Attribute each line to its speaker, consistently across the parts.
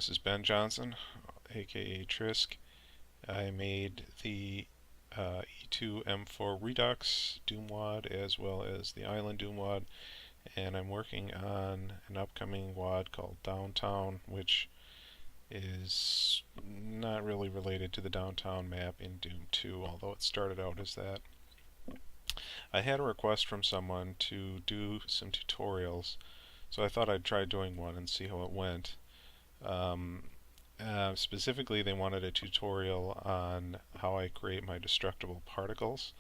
Speaker 1: this is Ben Johnson, aka Trisk. I made the E2 M4 Redux Doom-wad as well as the Island Doom-wad, and I'm working on an upcoming wad called Downtown, which is not really related to the downtown map in Doom 2, although it started out as that. I had a request from someone to do some tutorials, so I thought I'd try doing one and see how it went. Specifically, they wanted a tutorial on how I create my destructible particles.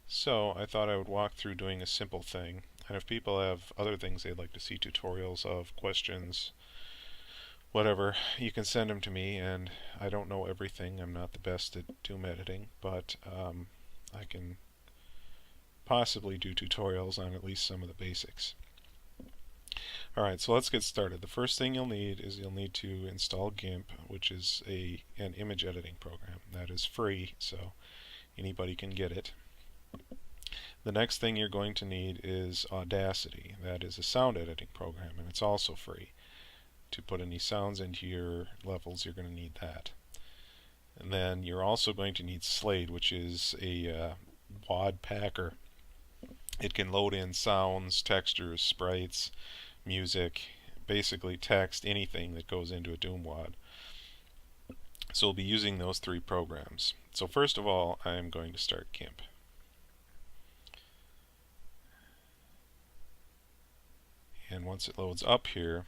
Speaker 1: So I thought I would walk through doing a simple thing. And if people have other things they'd like to see tutorials of, questions, whatever, you can send them to me. And I don't know everything. I'm not the best at Doom editing, but I can possibly do tutorials on at least some of the basics. Alright, so let's get started. The first thing you'll need is you'll need to install GIMP, which is an image editing program. That is free, so anybody can get it. The next thing you're going to need is Audacity. That is a sound editing program, and it's also free. To put any sounds into your levels, you're going to need that. And then you're also going to need Slade, which is a wad packer. It can load in sounds, textures, sprites, music, basically text, anything that goes into a Doom wad. So we'll be using those three programs. So first of all, I'm going to start GIMP. And once it loads up here,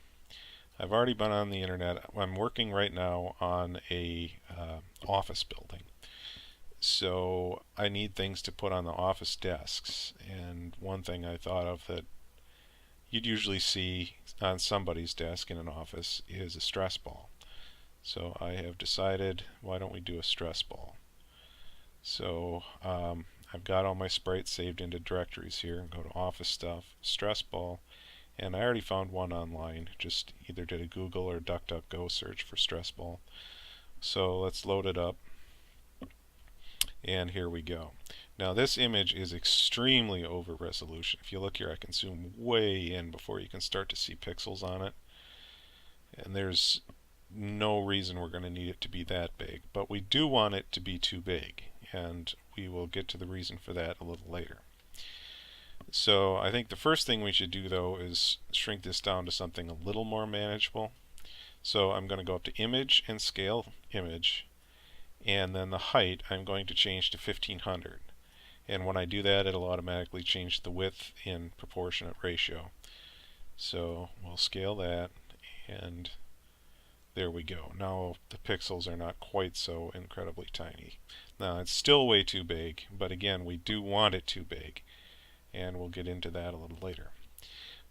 Speaker 1: I've already been on the internet. I'm working right now on a office building. So I need things to put on the office desks. And one thing I thought of that you'd usually see on somebody's desk in an office is a stress ball. So I have decided, why don't we do a stress ball? So I've got all my sprites saved into directories here. Go to Office Stuff, Stress Ball, and I already found one online. Just either did a Google or DuckDuckGo search for stress ball. So let's load it up. And here we go. Now this image is extremely over resolution. If you look here, I can zoom way in before you can start to see pixels on it. And there's no reason we're going to need it to be that big. But we do want it to be too big. And we will get to the reason for that a little later. So I think the first thing we should do though is shrink this down to something a little more manageable. So I'm going to go up to Image and Scale Image. And then the height I'm going to change to 1500. And when I do that, it'll automatically change the width in proportionate ratio. So we'll scale that, and there we go. Now the pixels are not quite so incredibly tiny. Now it's still way too big, but again, we do want it too big. And we'll get into that a little later.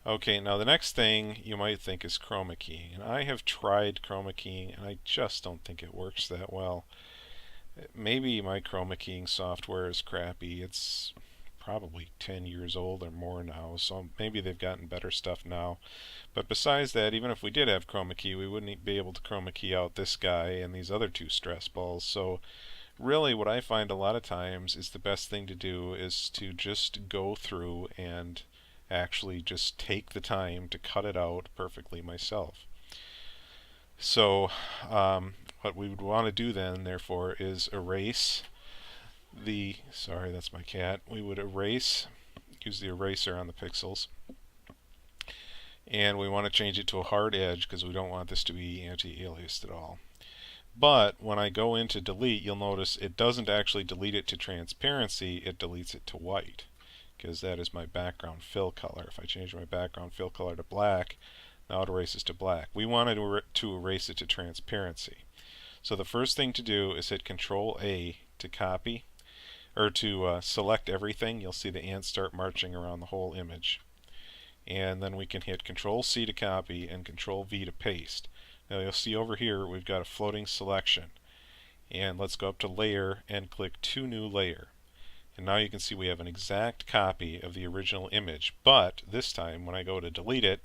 Speaker 1: Okay, now the next thing you might think is chroma keying. And I have tried chroma keying, and I just don't think it works that well. Maybe my chroma keying software is crappy. It's probably 10 years old or more now, so maybe they've gotten better stuff now. But besides that, even if we did have chroma key, we wouldn't be able to chroma key out this guy and these other two stress balls. So really what I find a lot of times is the best thing to do is to just go through and actually just take the time to cut it out perfectly myself. So what we would want to do then, therefore, is erase the, sorry, that's my cat. We would erase, use the eraser on the pixels. And we want to change it to a hard edge because we don't want this to be anti-aliased at all. But when I go into delete, you'll notice it doesn't actually delete it to transparency, it deletes it to white, because that is my background fill color. If I change my background fill color to black, now it erases to black. We wanted to erase it to transparency. So the first thing to do is hit Control A to copy, or to select everything. You'll see the ants start marching around the whole image. And then we can hit Control C to copy and Control V to paste. Now you'll see over here we've got a floating selection. And let's go up to Layer and click to New Layer. And now you can see we have an exact copy of the original image. But this time when I go to delete it,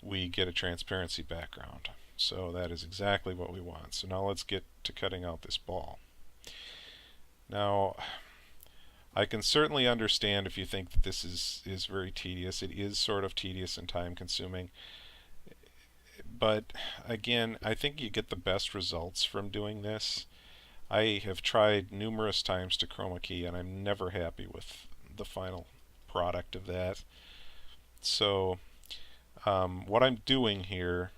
Speaker 1: we get a transparency background. So that is exactly what we want. So now let's get to cutting out this ball. Now, I can certainly understand if you think that this is very tedious. It is sort of tedious and time consuming. but again, I think you get the best results from doing this. I have tried numerous times to chroma key, and I'm never happy with the final product of that. So what I'm doing here,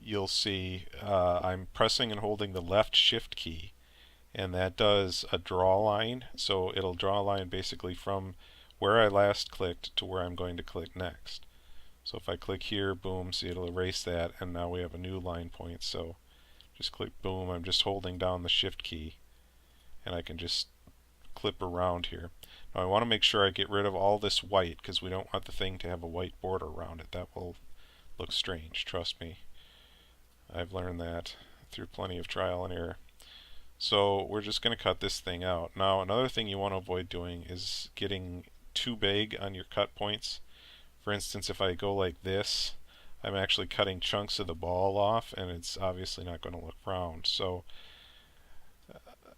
Speaker 1: you'll see I'm pressing and holding the left shift key, and that does a draw line. So it'll draw a line basically from where I last clicked to where I'm going to click next. So if I click here, boom, see, it'll erase that, and now we have a new line point. So just click boom, I'm just holding down the shift key, and I can just clip around here. Now I want to make sure I get rid of all this white, because we don't want the thing to have a white border around it. That will look strange, trust me. I've learned that through plenty of trial and error. So we're just going to cut this thing out. Now another thing you want to avoid doing is getting too big on your cut points. For instance, if I go like this, I'm actually cutting chunks of the ball off, and it's obviously not going to look round. So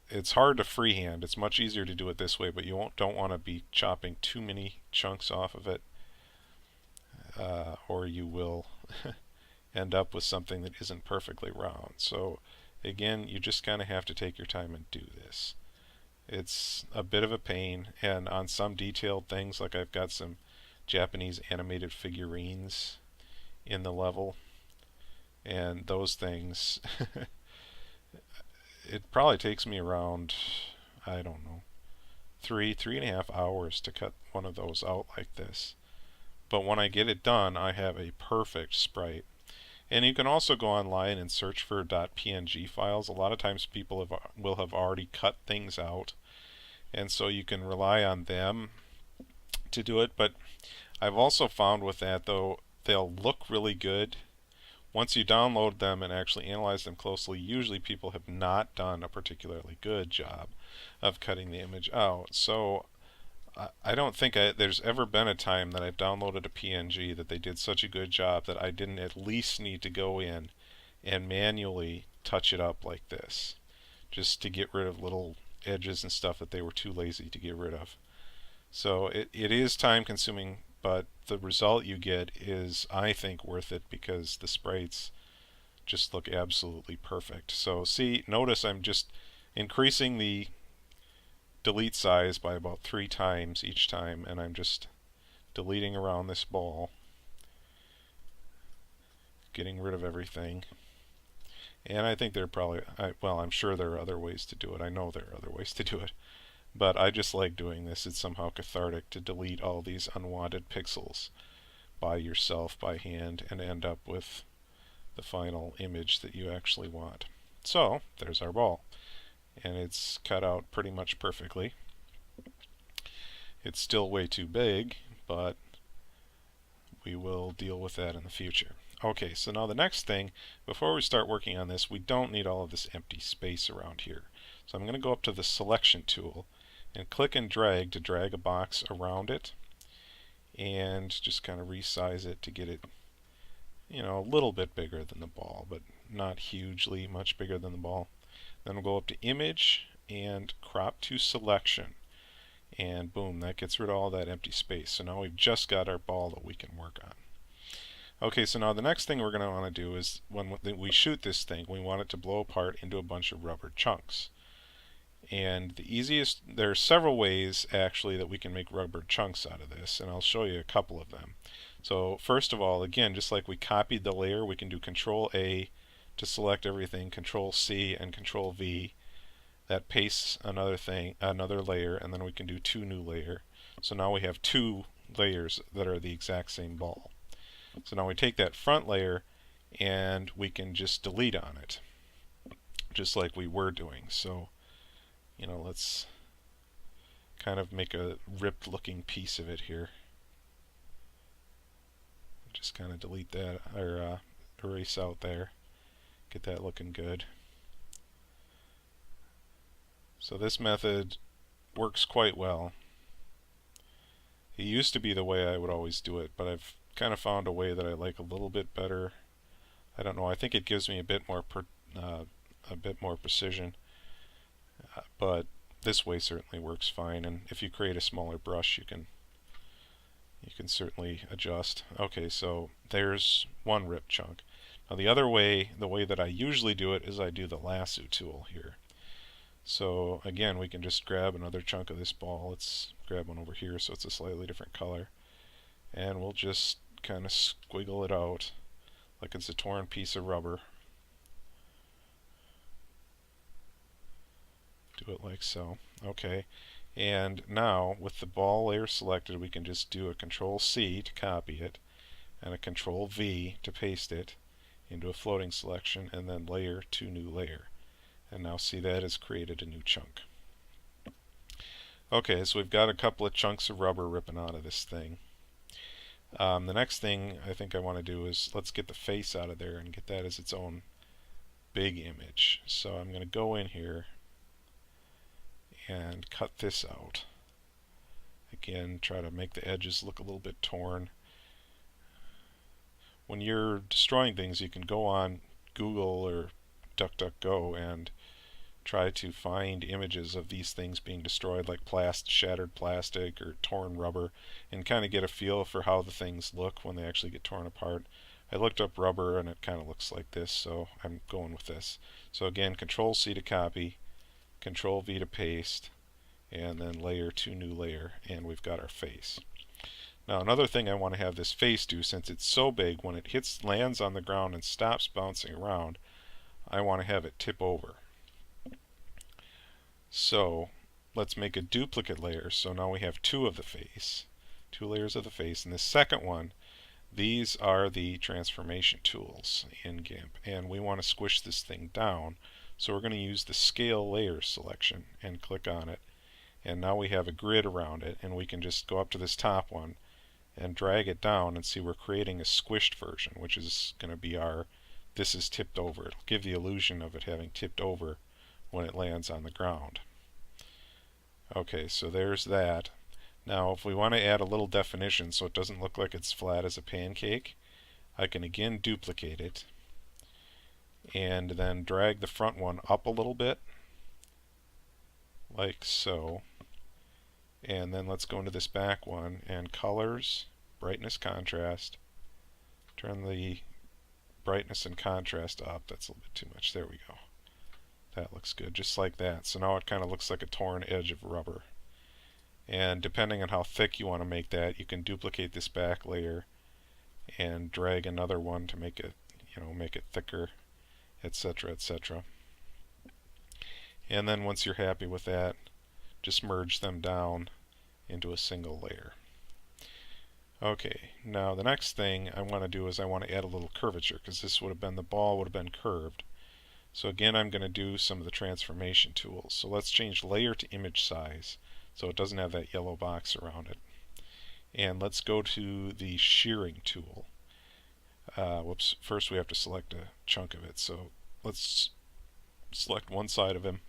Speaker 1: it's hard to freehand. It's much easier to do it this way, but you don't want to be chopping too many chunks off of it, or you will end up with something that isn't perfectly round. So again, you just kind of have to take your time and do this. It's a bit of a pain, and on some detailed things, like I've got some Japanese animated figurines in the level, and those things it probably takes me around, I don't know, 3.5 hours to cut one of those out like this. But when I get it done, I have a perfect sprite. And you can also go online and search for .png files. A lot of times people will have already cut things out, and so you can rely on them to do it. But I've also found with that, though, they'll look really good. Once you download them and actually analyze them closely, usually people have not done a particularly good job of cutting the image out. So I don't think there's ever been a time that I've downloaded a PNG that they did such a good job that I didn't at least need to go in and manually touch it up like this, just to get rid of little edges and stuff that they were too lazy to get rid of. So it is time consuming, but the result you get is, I think, worth it, because the sprites just look absolutely perfect. So see, notice I'm just increasing the delete size by about 3 times each time, and I'm just deleting around this ball, getting rid of everything. And I think there are probably, well, I'm sure there are other ways to do it. I know there are other ways to do it. But I just like doing this. It's somehow cathartic to delete all these unwanted pixels by yourself, by hand, and end up with the final image that you actually want. So, there's our ball. And it's cut out pretty much perfectly. It's still way too big, but we will deal with that in the future. Okay, so now the next thing, before we start working on this, we don't need all of this empty space around here. So I'm going to go up to the selection tool and click and drag to drag a box around it, and just kind of resize it to get it, you know, a little bit bigger than the ball, but not hugely much bigger than the ball. Then we'll go up to image and crop to selection, and boom, that gets rid of all that empty space. So now we've just got our ball that we can work on. Okay, so now the next thing we're going to want to do is, when we shoot this thing, we want it to blow apart into a bunch of rubber chunks. And the easiest, there are several ways actually that we can make rubber chunks out of this, and I'll show you a couple of them. So first of all, again, just like we copied the layer, we can do Control A to select everything, Control C and Control V. That pastes another layer, and then we can do 2 new layer. So now we have 2 layers that are the exact same ball. So now we take that front layer and we can just delete on it, just like we were doing. So, you know, let's kind of make a ripped looking piece of it here. Just kind of delete that, or erase out there. Get that looking good. So this method works quite well. It used to be the way I would always do it, but I've kind of found a way that I like a little bit better. I don't know, I think it gives me a bit more precision, but this way certainly works fine. And if you create a smaller brush, you can You can certainly adjust. Okay, so there's one rip chunk. Now the other way, the way that I usually do it, is I do the lasso tool here. So again, we can just grab another chunk of this ball. Let's grab one over here so it's a slightly different color. And we'll just kind of squiggle it out like it's a torn piece of rubber. Do it like so. Okay. And now with the ball layer selected, we can just do a Control C to copy it and a Control V to paste it into a floating selection, and then layer to new layer. And now see, that has created a new chunk. Okay, so we've got a couple of chunks of rubber ripping out of this thing. The next thing I think I want to do is let's get the face out of there and get that as its own big image. So I'm going to go in here and cut this out. Again, try to make the edges look a little bit torn. When you're destroying things, you can go on Google or DuckDuckGo and try to find images of these things being destroyed, like shattered plastic or torn rubber, and kind of get a feel for how the things look when they actually get torn apart. I looked up rubber and it kind of looks like this, so I'm going with this. So again, Control C to copy, Control V to paste, and then layer to new layer, and we've got our face. Now another thing I want to have this face do, since it's so big, when it lands on the ground and stops bouncing around, I want to have it tip over. So let's make a duplicate layer. So now we have two layers of the face, and the second one, these are the transformation tools in GIMP, and we want to squish this thing down. So we're going to use the scale layer selection and click on it, and now we have a grid around it, and we can just go up to this top one and drag it down, and see we're creating a squished version, which is going to be this is tipped over. It'll give the illusion of it having tipped over when it lands on the ground. Okay, so there's that. Now if we want to add a little definition so it doesn't look like it's flat as a pancake, I can again duplicate it and then drag the front one up a little bit, like so. And then let's go into this back one and colors, brightness, contrast. Turn the brightness and contrast up. That's a little bit too much. There we go. That looks good, just like that. So now it kind of looks like a torn edge of rubber. And depending on how thick you want to make that, you can duplicate this back layer and drag another one to make it, make it thicker, etc., etc. And then once you're happy with that, just merge them down into a single layer. Okay, now the next thing I want to do is I want to add a little curvature, because this would have been, the ball would have been curved. So again, I'm going to do some of the transformation tools. So let's change layer to image size so it doesn't have that yellow box around it. And let's go to the shearing tool. First we have to select a chunk of it. So let's select one side of him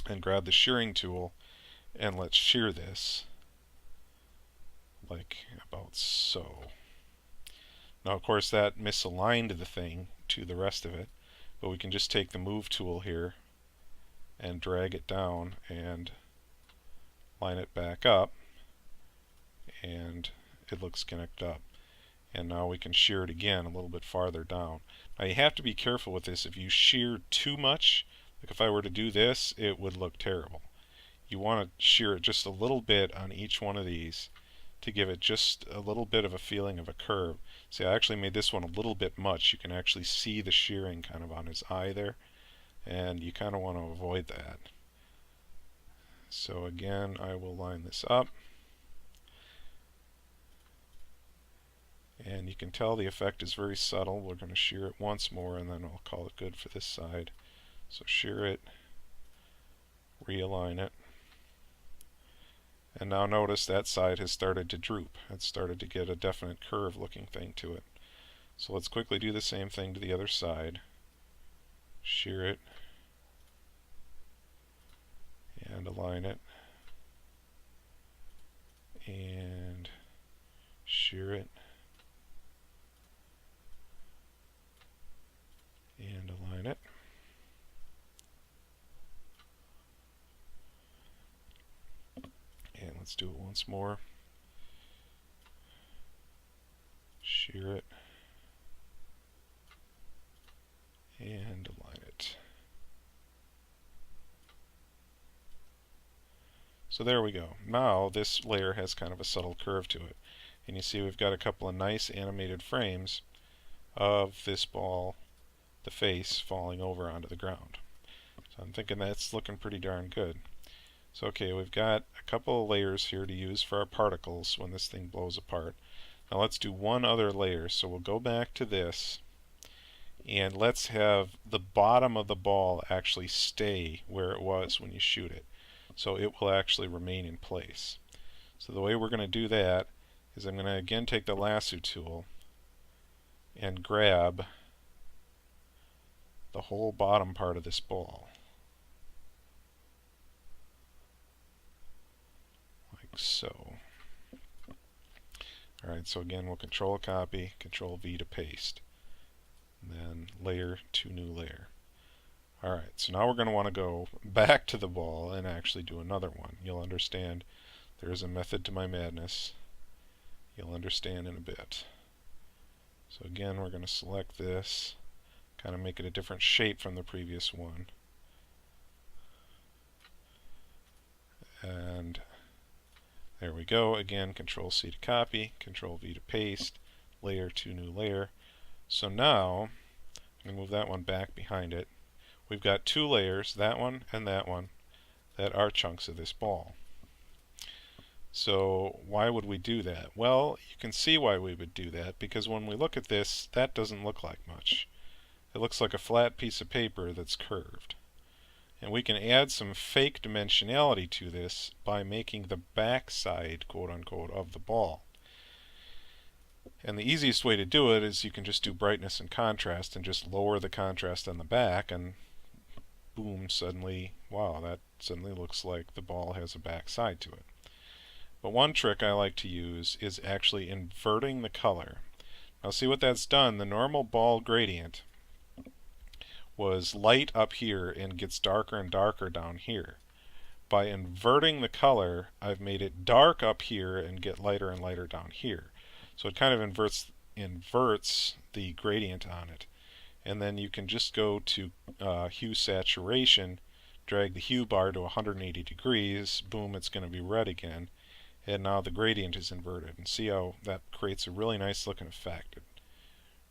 Speaker 1: and grab the shearing tool, and let's shear this like about so. Now of course that misaligned the thing to the rest of it, but we can just take the move tool here and drag it down and line it back up, and it looks connected up. And now we can shear it again a little bit farther down. Now you have to be careful with this. If you shear too much, like if I were to do this, it would look terrible. You want to shear it just a little bit on each one of these to give it just a little bit of a feeling of a curve. See, I actually made this one a little bit much. You can actually see the shearing kind of on his eye there, and you kind of want to avoid that. So again, I will line this up, and you can tell the effect is very subtle. We're going to shear it once more, and then I'll call it good for this side. So shear it, realign it, and now notice that side has started to droop. It's started to get a definite curve looking thing to it. So let's quickly do the same thing to the other side. Shear it and align it, and shear it and align it. And let's do it once more. shear it, and align it. So there we go. Now this layer has kind of a subtle curve to it. And you see we've got a couple of nice animated frames of this ball, the face, falling over onto the ground. So I'm thinking that's looking pretty darn good. So okay, we've got a couple of layers here to use for our particles when this thing blows apart. Now let's do one other layer. So we'll go back to this, and let's have the bottom of the ball actually stay where it was when you shoot it. So it will actually remain in place. So the way we're going to do that is I'm going to again take the lasso tool and grab the whole bottom part of this ball, like so. Alright, so again we'll Control copy, Control V to paste, and then layer to new layer. Alright, so now we're going to want to go back to the ball and actually do another one. You'll understand there is a method to my madness. You'll understand in a bit. So again, we're going to select this, kind of make it a different shape from the previous one. And there we go. Again, Control C to copy, Control V to paste, layer to new layer. So now, I'm going to move that one back behind it. We've got two layers, that one, that are chunks of this ball. So why would we do that? Well, you can see why we would do that, because when we look at this, that doesn't look like much. It looks like a flat piece of paper that's curved. And we can add some fake dimensionality to this by making the back side, quote unquote, of the ball. And the easiest way to do it is you can just do brightness and contrast and just lower the contrast on the back, and boom, suddenly, wow, that suddenly looks like the ball has a back side to it. But one trick I like to use is actually inverting the color. Now see what that's done. The normal ball gradient was light up here and gets darker and darker down here. By inverting the color, I've made it dark up here and get lighter and lighter down here. So it kind of inverts the gradient on it. And then you can just go to hue saturation, drag the hue bar to 180 degrees, boom, it's going to be red again. And now the gradient is inverted. And see how that creates a really nice looking effect. It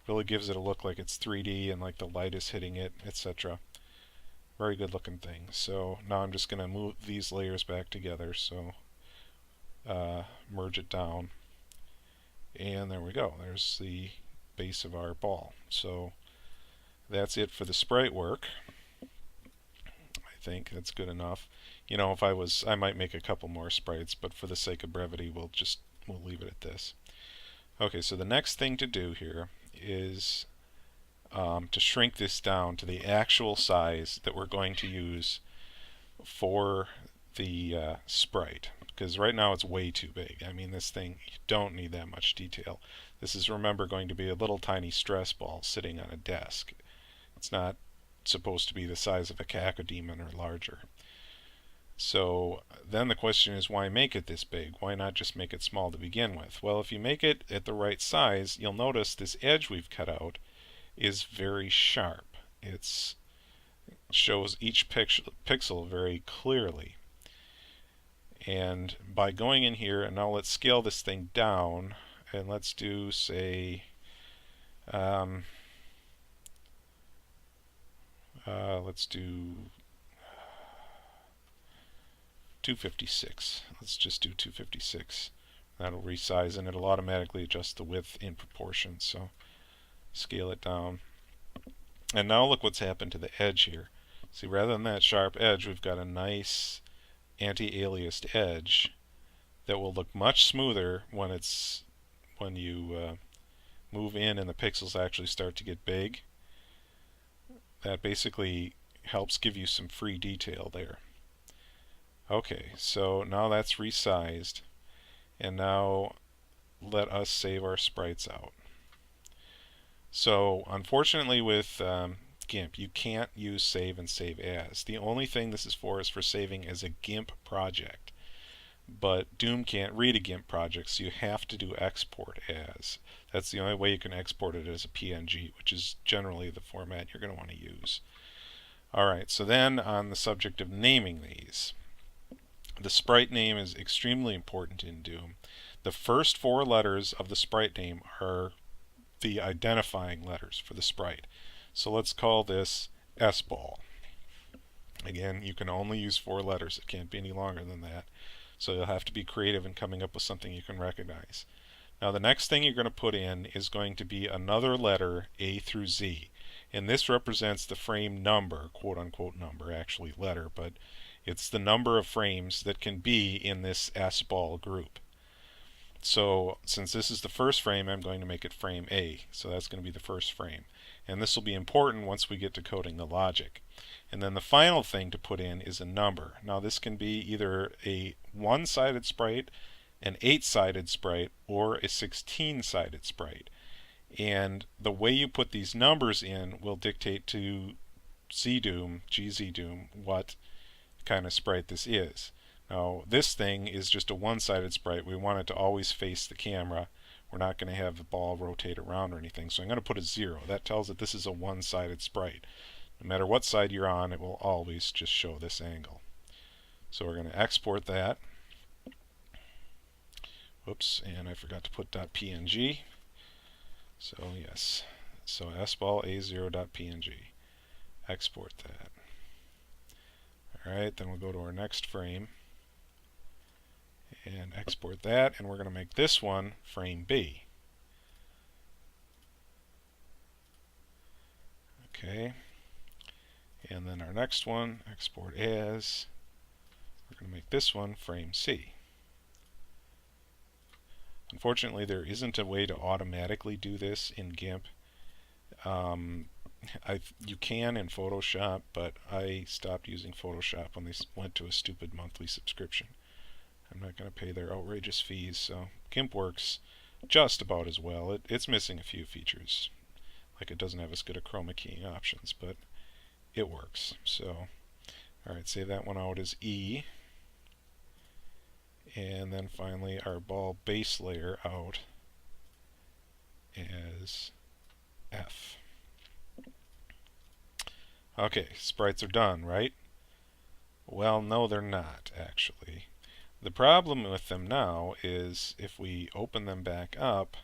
Speaker 1: really gives it a look like it's 3D and like the light is hitting it, etc. Very good looking thing. So now I'm just going to move these layers back together. So merge it down. And there we go. There's the base of our ball. So that's it for the sprite work. I think that's good enough. You know, if I might make a couple more sprites, but for the sake of brevity, we'll leave it at this. Okay, so the next thing to do here is to shrink this down to the actual size that we're going to use for the sprite. Because right now it's way too big. I mean, this thing, you don't need that much detail. This is, remember, going to be a little tiny stress ball sitting on a desk. It's not supposed to be the size of a cacodemon or larger. So then the question is, why make it this big? Why not just make it small to begin with? Well, if you make it at the right size, you'll notice this edge we've cut out is very sharp. It shows each pixel very clearly. And by going in here, and now let's scale this thing down, and let's do, say, let's do 256. Let's just do 256. That'll resize, and it'll automatically adjust the width in proportion. So scale it down. And now look what's happened to the edge here. See, rather than that sharp edge, we've got a nice anti-aliased edge that will look much smoother when you move in and the pixels actually start to get big. That basically helps give you some free detail there. Okay, so now that's resized, and now let us save our sprites out. So unfortunately with GIMP, you can't use save and save as. The only thing this is for saving as a GIMP project. but Doom can't read a GIMP project, so you have to do export as. That's the only way you can export it as a PNG, which is generally the format you're going to want to use. Alright, so then on the subject of naming these, the sprite name is extremely important in Doom. The first 4 letters of the sprite name are the identifying letters for the sprite. So let's call this S-ball. Again, you can only use 4 letters. It can't be any longer than that. So you'll have to be creative in coming up with something you can recognize. Now the next thing you're going to put in is going to be another letter, A through Z. And this represents the frame number, quote unquote number, actually letter, but it's the number of frames that can be in this S-ball group. So since this is the first frame, I'm going to make it frame A. So that's going to be the first frame. And this will be important once we get to coding the logic. And then the final thing to put in is a number. Now this can be either a 1-sided sprite, an 8-sided sprite, or a 16-sided sprite. And the way you put these numbers in will dictate to GZDoom, what kind of sprite this is. Now this thing is just a 1-sided sprite. We want it to always face the camera. We're not going to have the ball rotate around or anything. So I'm going to put a 0. That tells it this is a 1-sided sprite. No matter what side you're on, it will always just show this angle. So we're going to export that. Whoops, and I forgot to put .png. So yes, so sball a0.png. Export that. Alright, then we'll go to our next frame and export that, and we're going to make this one frame B. Okay, and then our next one, export as, we're going to make this one frame C. Unfortunately, there isn't a way to automatically do this in GIMP. You can in Photoshop, but I stopped using Photoshop when they went to a stupid monthly subscription. I'm not going to pay their outrageous fees, so GIMP works just about as well. It's missing a few features, like it doesn't have as good a chroma keying options, but it works. So, alright, save that one out as E. And then finally our ball base layer out as F. Okay, sprites are done, right? Well, no, they're not, actually. The problem with them now is if we open them back up,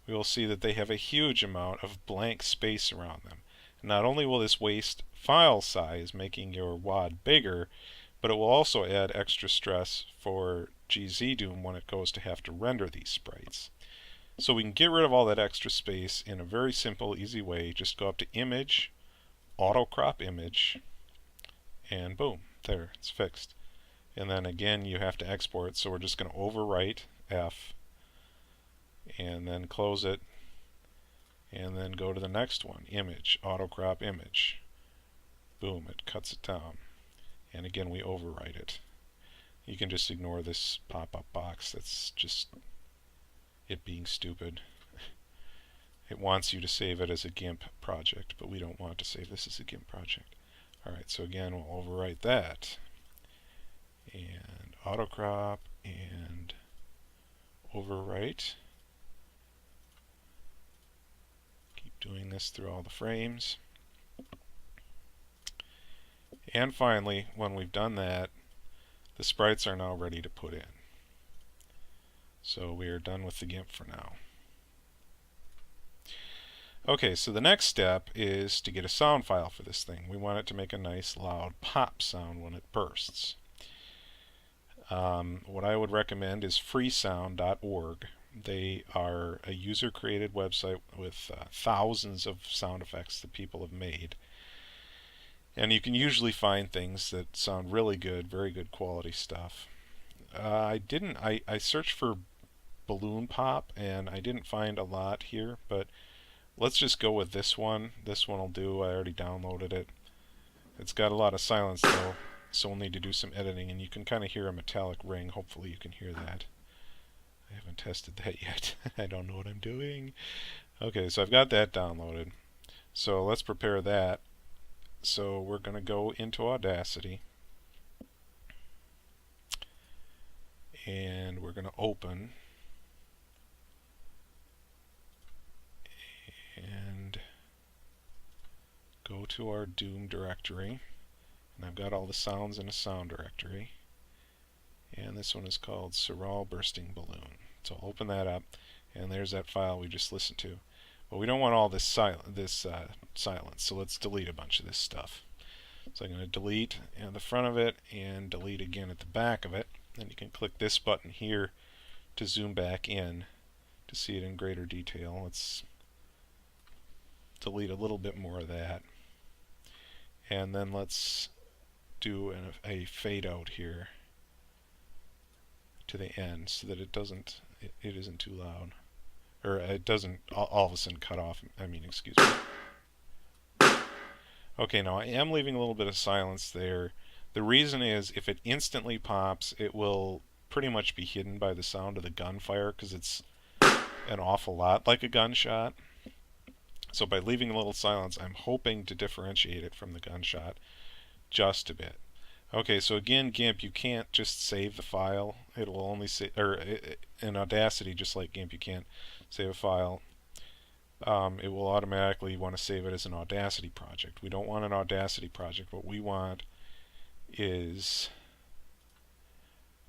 Speaker 1: we will see that they have a huge amount of blank space around them. Not only will this waste file size, making your WAD bigger, but it will also add extra stress for GZDoom when it goes to have to render these sprites. So we can get rid of all that extra space in a very simple, easy way. Just go up to Image, Auto Crop Image, and boom, there, it's fixed. And then again, you have to export, so we're just going to overwrite F, and then close it, and then go to the next one, Image, Auto Crop Image. Boom, it cuts it down. And again, we overwrite it. You can just ignore this pop-up box. That's just it being stupid. It wants you to save it as a GIMP project, but we don't want to save this as a GIMP project. Alright, so again, we'll overwrite that. And auto crop and overwrite. Keep doing this through all the frames. And finally, when we've done that, the sprites are now ready to put in. So we are done with the GIMP for now. Okay, so the next step is to get a sound file for this thing. We want it to make a nice loud pop sound when it bursts. What I would recommend is freesound.org. They are a user-created website with thousands of sound effects that people have made. And you can usually find things that sound really good, very good quality stuff. I searched for balloon pop and I didn't find a lot here, but let's just go with this one. This one will do. I already downloaded it. It's got a lot of silence though, so we'll need to do some editing, and you can kind of hear a metallic ring. Hopefully you can hear that. I haven't tested that yet. I don't know what I'm doing. Okay, so I've got that downloaded. So let's prepare that. So we're going to go into Audacity. and we're going to open and go to our Doom directory, and I've got all the sounds in a sound directory, and this one is called Sirral Bursting Balloon. So I'll open that up, and there's that file we just listened to. But we don't want all this silence, so let's delete a bunch of this stuff. So I'm going to delete at the front of it and delete again at the back of it. Then you can click this button here to zoom back in to see it in greater detail. Let's delete a little bit more of that. And then let's do a fade out here to the end so that it isn't too loud. Or it doesn't all of a sudden cut off. I mean, excuse me. Okay, now I am leaving a little bit of silence there. The reason is if it instantly pops, it will pretty much be hidden by the sound of the gunfire because it's an awful lot like a gunshot. So by leaving a little silence, I'm hoping to differentiate it from the gunshot just a bit. Okay, so again, GIMP, you can't just save the file. It will only save, or in Audacity, just like GIMP, you can't save a file. It will automatically want to save it as an Audacity project. We don't want an Audacity project. What we want is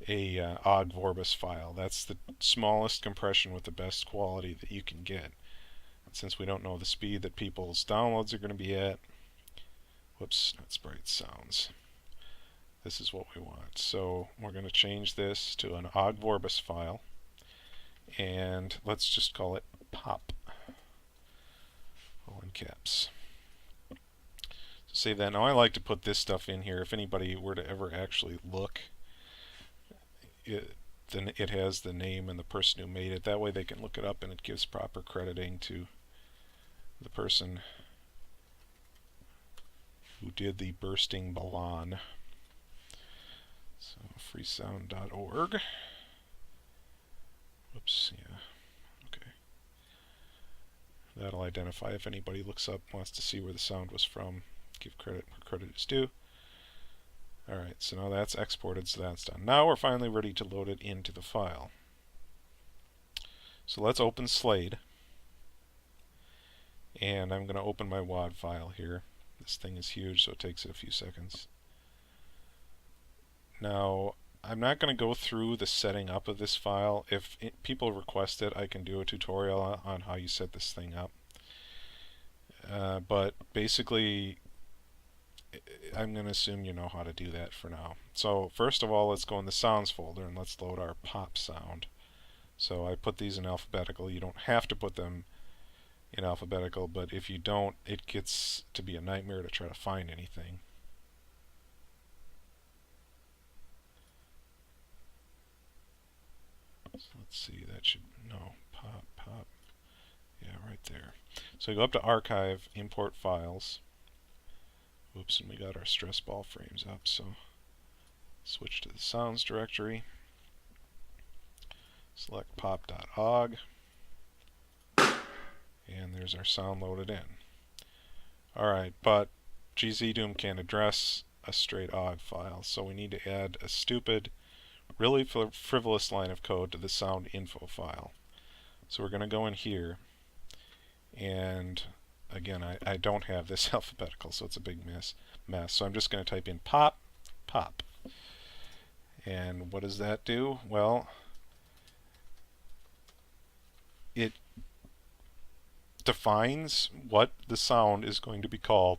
Speaker 1: a Ogg Vorbis file. That's the smallest compression with the best quality that you can get. Since we don't know the speed that people's downloads are going to be at, whoops, not Sprite sounds. This is what we want. So we're going to change this to an Ogg Vorbis file, and let's just call it pop, all in caps. So save that. Now I like to put this stuff in here. If anybody were to ever actually look, then it has the name and the person who made it. That way they can look it up and it gives proper crediting to the person who did the bursting balloon. So freesound.org. Whoops, yeah. Okay. That'll identify if anybody looks up, wants to see where the sound was from. Give credit where credit is due. Alright, so now that's exported, so that's done. Now we're finally ready to load it into the file. So let's open Slade. And I'm going to open my WAD file here. This thing is huge, so it takes it a few seconds. Now, I'm not going to go through the setting up of this file. If people request it, I can do a tutorial on how you set this thing up. But basically, I'm going to assume you know how to do that for now. So first of all, let's go in the sounds folder and let's load our pop sound. So I put these in alphabetical. You don't have to put them in alphabetical, but if you don't, it gets to be a nightmare to try to find anything. So let's see, that should, no, pop, yeah, right there. So we go up to Archive, Import Files. Oops, and we got our stress ball frames up, so switch to the Sounds directory. Select pop.ogg. And there's our sound loaded in. Alright, but GZDoom can't address a straight Ogg file, so we need to add a stupid, really frivolous line of code to the sound info file. So we're going to go in here, and again, I don't have this alphabetical, so it's a big mess. So I'm just going to type in pop. And what does that do? Well, it defines what the sound is going to be called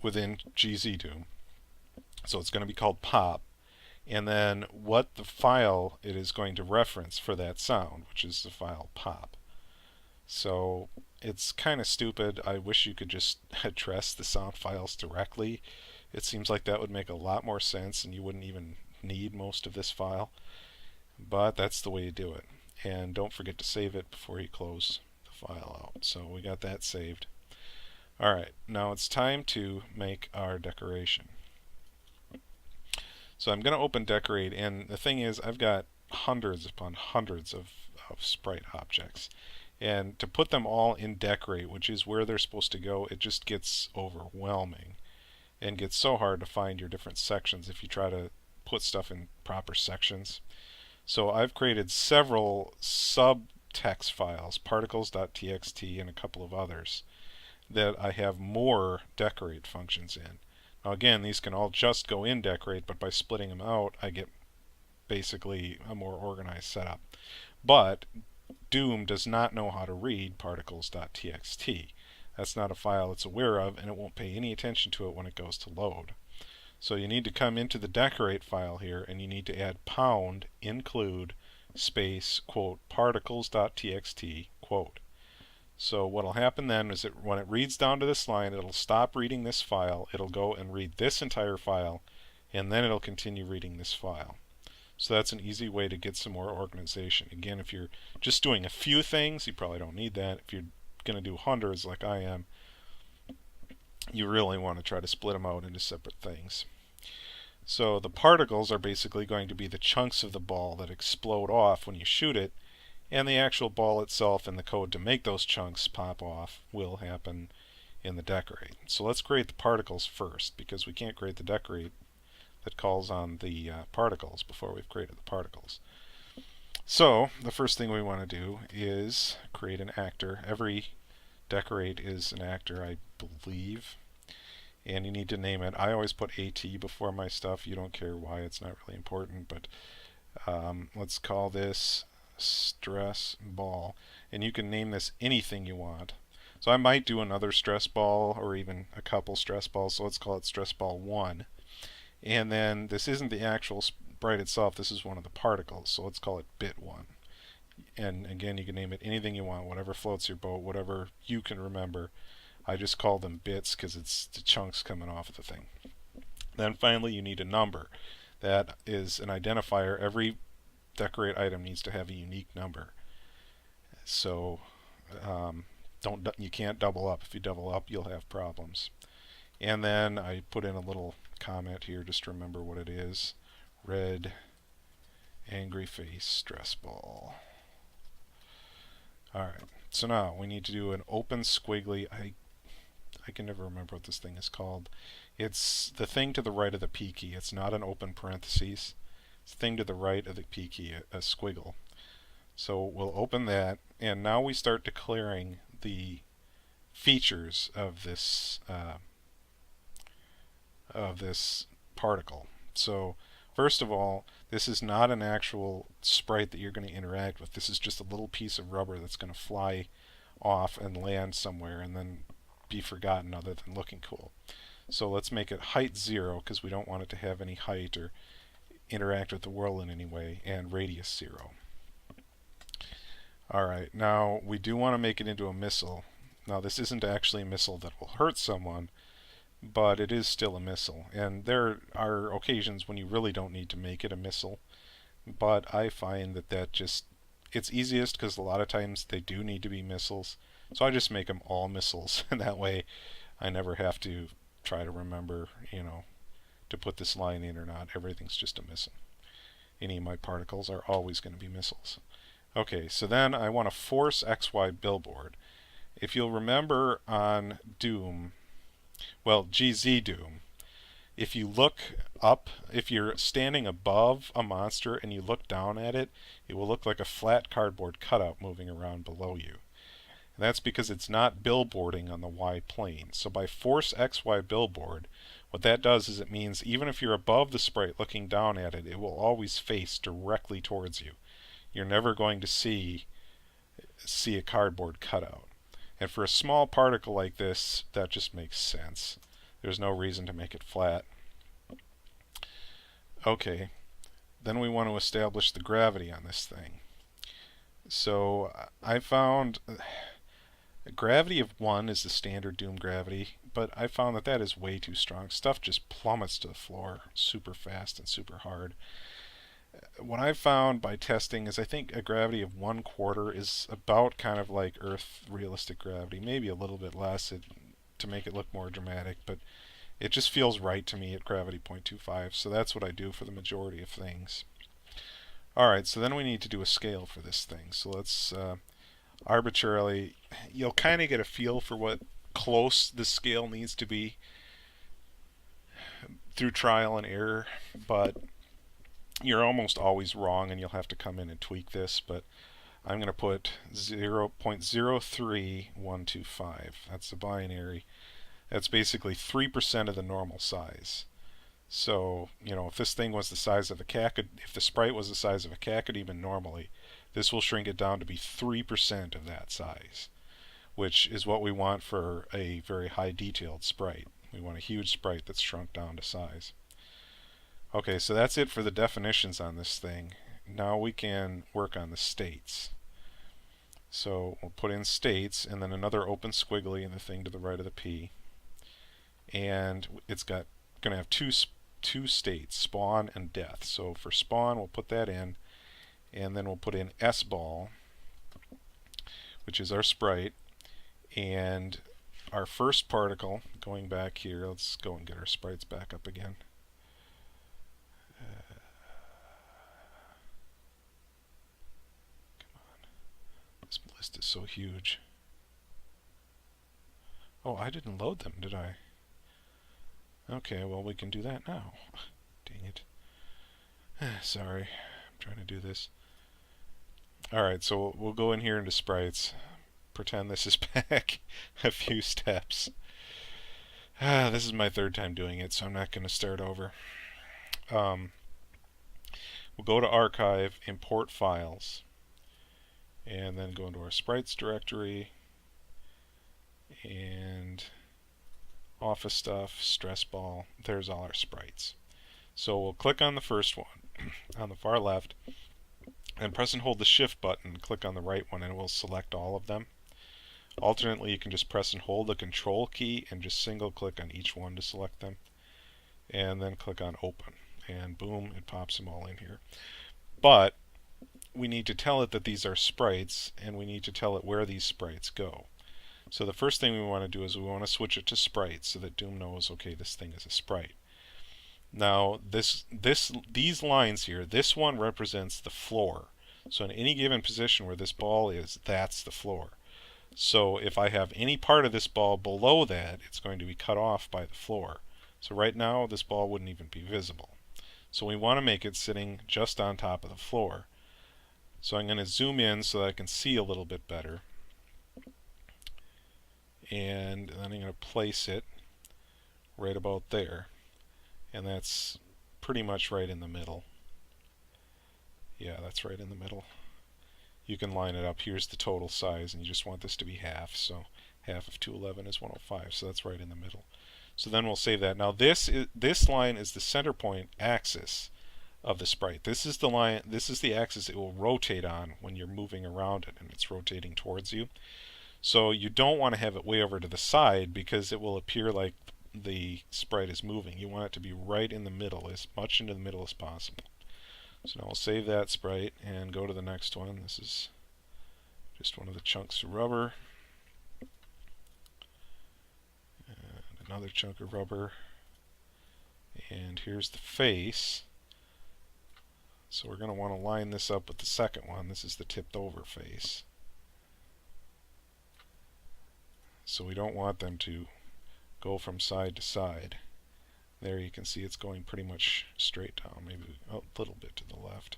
Speaker 1: within GZDoom. So it's going to be called pop, and then what the file it is going to reference for that sound, which is the file pop. So it's kind of stupid. I wish you could just address the sound files directly. It seems like that would make a lot more sense and you wouldn't even need most of this file. But that's the way you do it. And don't forget to save it before you close the file out. So we got that saved. Alright, now it's time to make our decoration. So I'm going to open Decorate, and the thing is, I've got hundreds upon hundreds of sprite objects. And to put them all in Decorate, which is where they're supposed to go, it just gets overwhelming and gets so hard to find your different sections if you try to put stuff in proper sections. So I've created several subtext files, particles.txt and a couple of others, that I have more decorate functions in. Now again, these can all just go in decorate, but by splitting them out, I get basically a more organized setup. But Doom does not know how to read particles.txt. That's not a file it's aware of, and it won't pay any attention to it when it goes to load. So you need to come into the decorate file here, and you need to add pound include space quote particles.txt quote. So what'll happen then is that when it reads down to this line, it'll stop reading this file, it'll go and read this entire file, and then it'll continue reading this file. So that's an easy way to get some more organization. Again, if you're just doing a few things, you probably don't need that. If you're going to do hundreds like I am, you really want to try to split them out into separate things. So the particles are basically going to be the chunks of the ball that explode off when you shoot it, and the actual ball itself and the code to make those chunks pop off will happen in the decorate. So let's create the particles first, because we can't create the decorate that calls on the particles before we've created the particles. So the first thing we want to do is create an actor. Every decorate is an actor, I believe, and you need to name it. I always put AT before my stuff. You don't care why, it's not really important, but let's call this stress ball, and you can name this anything you want. So I might do another stress ball or even a couple stress balls, so let's call it stress ball 1. And then this isn't the actual sprite itself, this is one of the particles, so let's call it bit 1. And again, you can name it anything you want, whatever floats your boat, whatever you can remember. I just call them bits because it's the chunks coming off the thing. Then finally you need a number. That is an identifier. Every decorate item needs to have a unique number. So you can't double up. If you double up, you'll have problems. And then I put in a little comment here just to remember what it is. Red angry face stress ball. Alright, so now we need to do an open squiggly. I can never remember what this thing is called. It's the thing to the right of the P key. It's not an open parentheses. It's the thing to the right of the P key, a squiggle. So we'll open that, and now we start declaring the features of this particle. So first of all, this is not an actual sprite that you're going to interact with. This is just a little piece of rubber that's going to fly off and land somewhere and then be forgotten other than looking cool. So let's make it height 0 because we don't want it to have any height or interact with the world in any way, and radius 0. Alright, now we do want to make it into a missile. Now this isn't actually a missile that will hurt someone, but it is still a missile. And there are occasions when you really don't need to make it a missile, but I find that it's easiest because a lot of times they do need to be missiles. So I just make them all missiles, and that way I never have to try to remember, to put this line in or not. Everything's just a missile. Any of my particles are always going to be missiles. Okay, so then I want to force XY billboard. If you'll remember on Doom, well, GZDoom, if you look up, if you're standing above a monster and you look down at it, it will look like a flat cardboard cutout moving around below you. And that's because it's not billboarding on the Y plane. So by force XY billboard, what that does is it means even if you're above the sprite looking down at it, it will always face directly towards you. You're never going to see a cardboard cutout. And for a small particle like this, that just makes sense. There's no reason to make it flat. Okay, then we want to establish the gravity on this thing. So I found gravity of 1 is the standard Doom gravity, but I found that is way too strong. Stuff just plummets to the floor super fast and super hard. What I've found by testing is I think a gravity of 1/4 is about kind of like Earth realistic gravity, maybe a little bit less to make it look more dramatic, but it just feels right to me at gravity 0.25, so that's what I do for the majority of things. Alright, so then we need to do a scale for this thing. So let's arbitrarily, you'll kind of get a feel for what close the scale needs to be through trial and error, but You're almost always wrong and you'll have to come in and tweak this, but I'm going to put 0.03125. That's the binary. That's basically 3% of the normal size. So, if this thing was the size of a if the sprite was the size of a cacodemon normally, this will shrink it down to be 3% of that size, which is what we want for a very high detailed sprite. We want a huge sprite that's shrunk down to size. Okay, so that's it for the definitions on this thing. Now we can work on the states. So we'll put in states and then another open squiggly in the thing to the right of the P. And it's going to have two states, spawn and death. So for spawn, we'll put that in, and then we'll put in sball, which is our sprite, and our first particle, going back here, let's go and get our sprites back up again. Come on. This list is so huge. Oh, I didn't load them, did I? Okay, well, we can do that now. Dang it. Sorry, I'm trying to do this. Alright, so we'll go in here into sprites. Pretend this is back a few steps. This is my third time doing it, so I'm not going to start over. We'll go to archive, import files, and then go into our sprites directory, and office stuff, stress ball, there's all our sprites. So we'll click on the first one on the far left, and press and hold the shift button, click on the right one, and it will select all of them. Alternately, you can just press and hold the control key and just single click on each one to select them, and then click on open, and boom, it pops them all in here. But we need to tell it that these are sprites, and we need to tell it where these sprites go. So the first thing we want to do is we want to switch it to sprites so that Doom knows, okay, this thing is a sprite. Now these lines here, this one represents the floor. So in any given position where this ball is, that's the floor. So if I have any part of this ball below that, it's going to be cut off by the floor. So right now this ball wouldn't even be visible. So we want to make it sitting just on top of the floor. So I'm going to zoom in so that I can see a little bit better. And then I'm going to place it right about there. And that's pretty much right in the middle. Yeah, that's right in the middle. You can line it up. Here's the total size, and you just want this to be half. So half of 211 is 105, so that's right in the middle. So then we'll save that. Now this line is the center point axis of the sprite. This is the line, this is the axis it will rotate on when you're moving around it and it's rotating towards you. So you don't want to have it way over to the side because it will appear like the sprite is moving. You want it to be right in the middle, as much into the middle as possible. So now we'll save that sprite and go to the next one. This is just one of the chunks of rubber. And another chunk of rubber. And here's the face. So we're going to want to line this up with the second one. This is the tipped over face. So we don't want them to go from side to side. There you can see it's going pretty much straight down, maybe a little bit to the left.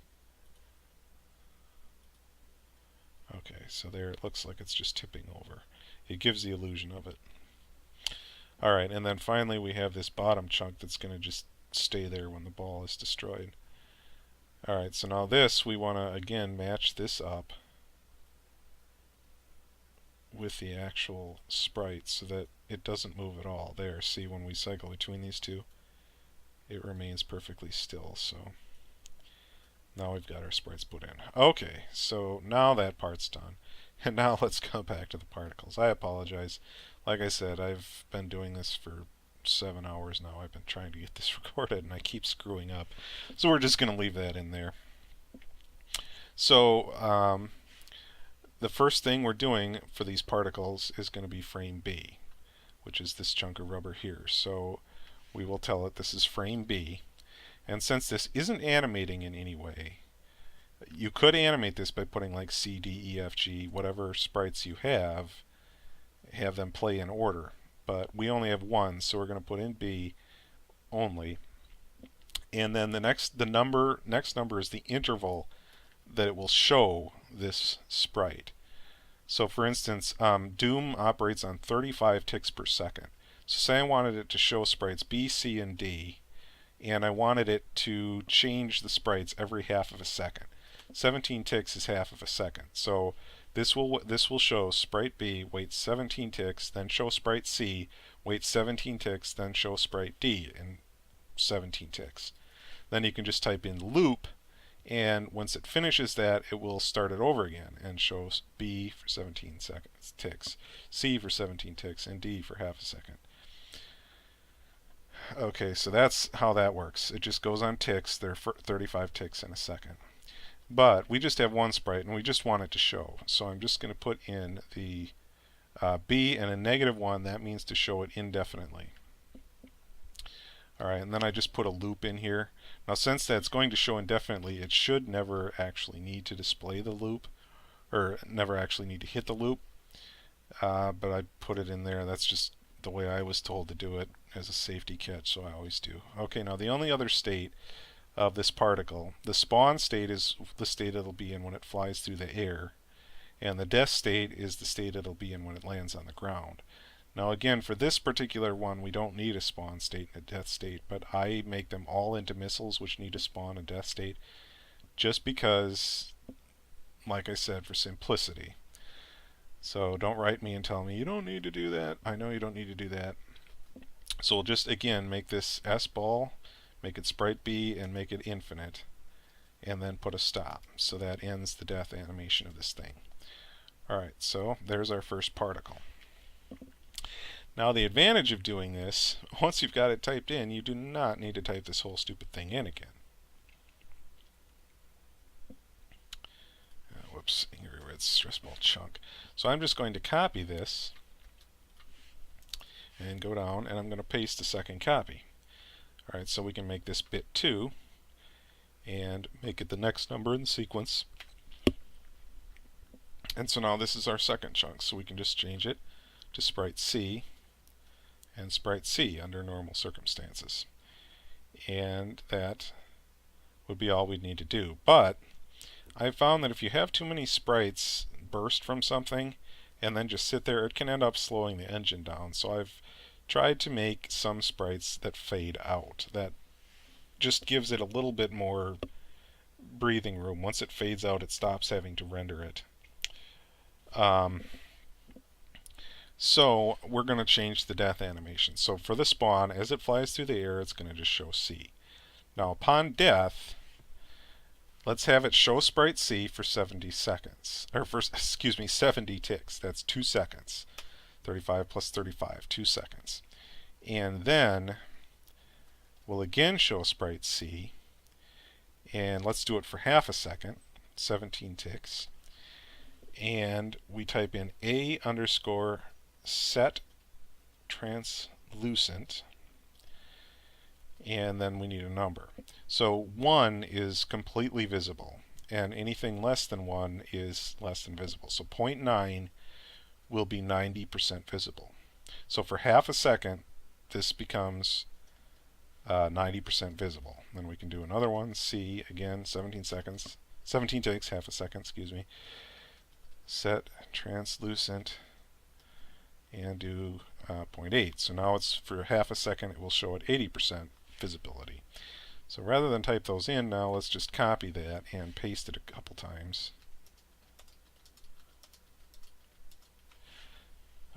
Speaker 1: Okay, so there it looks like it's just tipping over. It gives the illusion of it. Alright, and then finally we have this bottom chunk that's going to just stay there when the ball is destroyed. Alright, so now this, we want to again match this up with the actual sprite so that it doesn't move at all. There, see, when we cycle between these two, it remains perfectly still. So now we've got our sprites put in. Okay, so now that part's done. And now let's go back to the particles. I apologize. Like I said, I've been doing this for 7 hours now. I've been trying to get this recorded and I keep screwing up. So we're just going to leave that in there. So the first thing we're doing for these particles is going to be frame B, which is this chunk of rubber here. So we will tell it this is frame B. And since this isn't animating in any way, you could animate this by putting like C, D, E, F, G, whatever sprites you have them play in order. But we only have one, so we're going to put in B only. and then the next number is the interval that it will show this sprite. So for instance, Doom operates on 35 ticks per second. So say I wanted it to show sprites B, C, and D, and I wanted it to change the sprites every half of a second. 17 ticks is half of a second. So this will show sprite B, wait 17 ticks, then show sprite C, wait 17 ticks, then show sprite D in 17 ticks. Then you can just type in loop, and once it finishes that, it will start it over again and shows B for 17 ticks, C for 17 ticks, and D for half a second. Okay, so that's how that works. It just goes on ticks. There are 35 ticks in a second. But we just have one sprite, and we just want it to show. So I'm just going to put in the B and a -1. That means to show it indefinitely. Alright, and then I just put a loop in here. Now since that's going to show indefinitely, it should never actually need to display the loop, or never actually need to hit the loop. But I put it in there. That's just the way I was told to do it as a safety catch, so I always do. Okay, now the only other state of this particle, the spawn state is the state it'll be in when it flies through the air, and the death state is the state it'll be in when it lands on the ground. Now again, for this particular one, we don't need a spawn state and a death state, but I make them all into missiles which need a spawn and death state, just because, like I said, for simplicity. So don't write me and tell me you don't need to do that. I know you don't need to do that. So we'll just, again, make this S ball, make it sprite B, and make it infinite, and then put a stop. So that ends the death animation of this thing. Alright, so there's our first particle. Now the advantage of doing this, once you've got it typed in, you do not need to type this whole stupid thing in again. Whoops, here it's stress ball chunk. So I'm just going to copy this and go down, and I'm going to paste the second copy. Alright, so we can make this bit 2 and make it the next number in the sequence. And so now this is our second chunk, so we can just change it to sprite C and sprite C under normal circumstances. And that would be all we'd need to do. But I've found that if you have too many sprites burst from something and then just sit there, it can end up slowing the engine down. So I've tried to make some sprites that fade out. That just gives it a little bit more breathing room. Once it fades out, it stops having to render it. So we're going to change the death animation. So for the spawn, as it flies through the air, it's going to just show C. Now upon death, let's have it show sprite C for 70 seconds. Or for, 70 ticks. That's 2 seconds. 35 plus 35, 2 seconds. And then we'll again show sprite C. And let's do it for half a second. 17 ticks. And we type in A underscore set translucent, and then we need a number. So 1 is completely visible, and anything less than 1 is less than visible. So 0.9 will be 90% visible. So for half a second, this becomes 90% visible. Then we can do another one, C, again, 17 seconds, 17 takes, half a second, excuse me. Set translucent and do 0.8. So now it's for half a second, it will show at 80% visibility. So rather than type those in, now let's just copy that and paste it a couple times.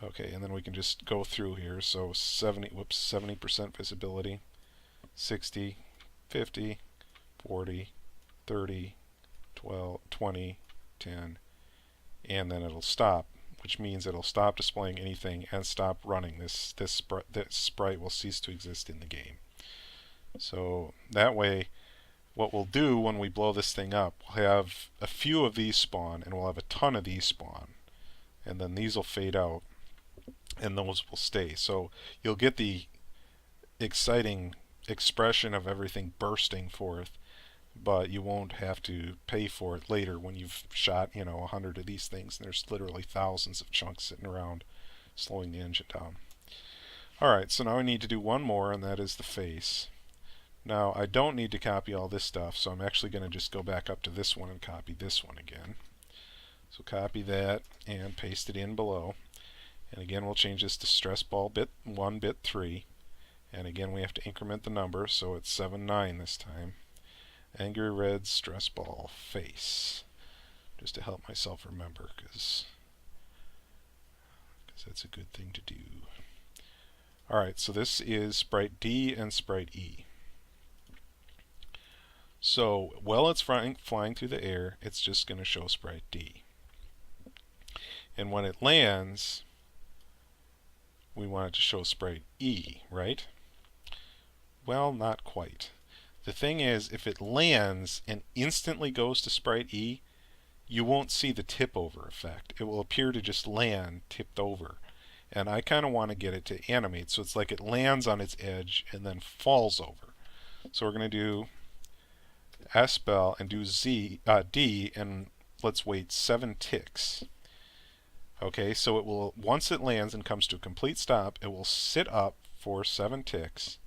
Speaker 1: Okay, and then we can just go through here. So 70% visibility, 60, 50, 40, 30, 12, 20, 10, and then it'll stop, which means it'll stop displaying anything and stop running. This sprite will cease to exist in the game. So that way, what we'll do when we blow this thing up, we'll have a few of these spawn, and we'll have a ton of these spawn. And then these will fade out, and those will stay. So you'll get the exciting expression of everything bursting forth, but you won't have to pay for it later when you've shot, 100 of these things, and there's literally thousands of chunks sitting around slowing the engine down. Alright, so now we need to do one more, and that is the face. Now I don't need to copy all this stuff, so I'm actually going to just go back up to this one and copy this one again. So copy that and paste it in below. And again, we'll change this to stress ball bit 1, bit 3. And again, we have to increment the number, so it's 7, 9 this time. Angry red stress ball face. Just to help myself remember, because that's a good thing to do. Alright, so this is sprite D and sprite E. So while it's flying through the air, it's just going to show sprite D. And when it lands, we want it to show sprite E, right? Well, not quite. The thing is, if it lands and instantly goes to sprite E, you won't see the tip over effect. It will appear to just land tipped over. And I kind of want to get it to animate, so it's like it lands on its edge and then falls over. So we're going to do spell and do D, and let's wait 7 ticks. Okay, so it will, once it lands and comes to a complete stop, it will sit up for 7 ticks,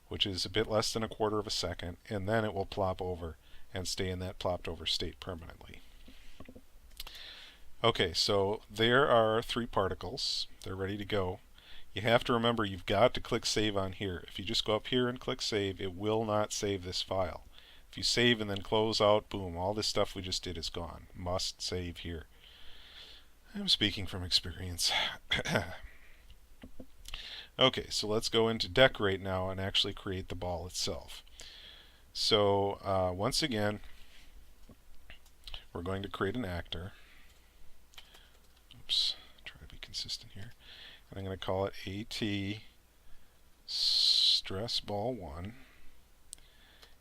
Speaker 1: which is a bit less than 1/4 of a second, and then it will plop over and stay in that plopped over state permanently. Okay, so there are 3 particles. They're ready to go. You have to remember you've got to click save on here. If you just go up here and click save, it will not save this file. If you save and then close out, boom, all this stuff we just did is gone. Must save here. I'm speaking from experience. Okay, so let's go into decorate now and actually create the ball itself. So once again, we're going to create an actor. Oops, try to be consistent here. And I'm going to call it AT stress ball 1.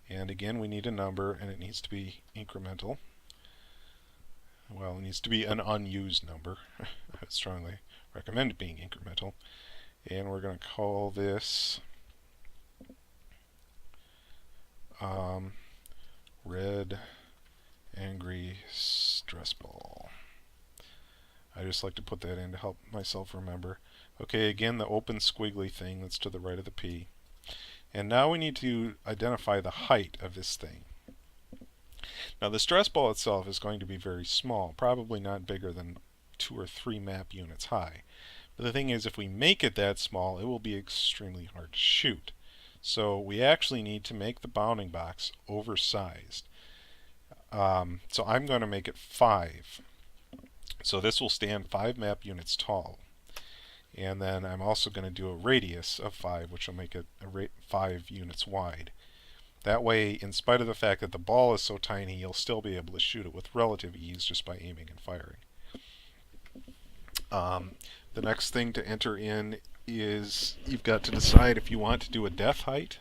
Speaker 1: And again, we need a number, and it needs to be incremental. Well, it needs to be an unused number. I would strongly recommend it being incremental. And we're going to call this red angry stress ball. I just like to put that in to help myself remember. Okay, again, the open squiggly thing that's to the right of the P. And now we need to identify the height of this thing. Now the stress ball itself is going to be very small, probably not bigger than 2 or 3 map units high. But the thing is, if we make it that small, it will be extremely hard to shoot. So we actually need to make the bounding box oversized. So I'm going to make it 5. So this will stand 5 map units tall. And then I'm also going to do a radius of 5, which will make it 5 units wide. That way, in spite of the fact that the ball is so tiny, you'll still be able to shoot it with relative ease just by aiming and firing. The next thing to enter in is you've got to decide if you want to do a depth height.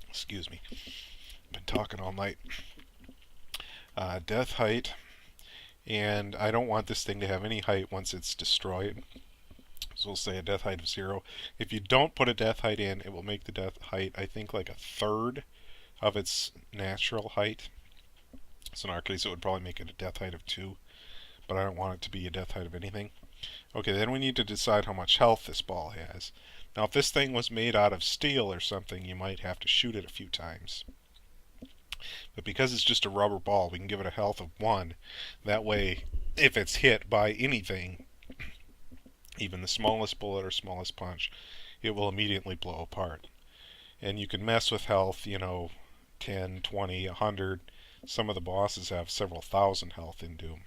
Speaker 1: Excuse me, I've been talking all night. Depth height, and I don't want this thing to have any height once it's destroyed. So we'll say a depth height of 0. If you don't put a depth height in, it will make the depth height, I think, like 1/3 of its natural height. So in our case, it would probably make it a depth height of 2, but I don't want it to be a depth height of anything. Okay, then we need to decide how much health this ball has. Now, if this thing was made out of steel or something, you might have to shoot it a few times. But because it's just a rubber ball, we can give it a health of 1. That way, if it's hit by anything, even the smallest bullet or smallest punch, it will immediately blow apart. And you can mess with health, 10, 20, 100. Some of the bosses have several thousand health in Doom.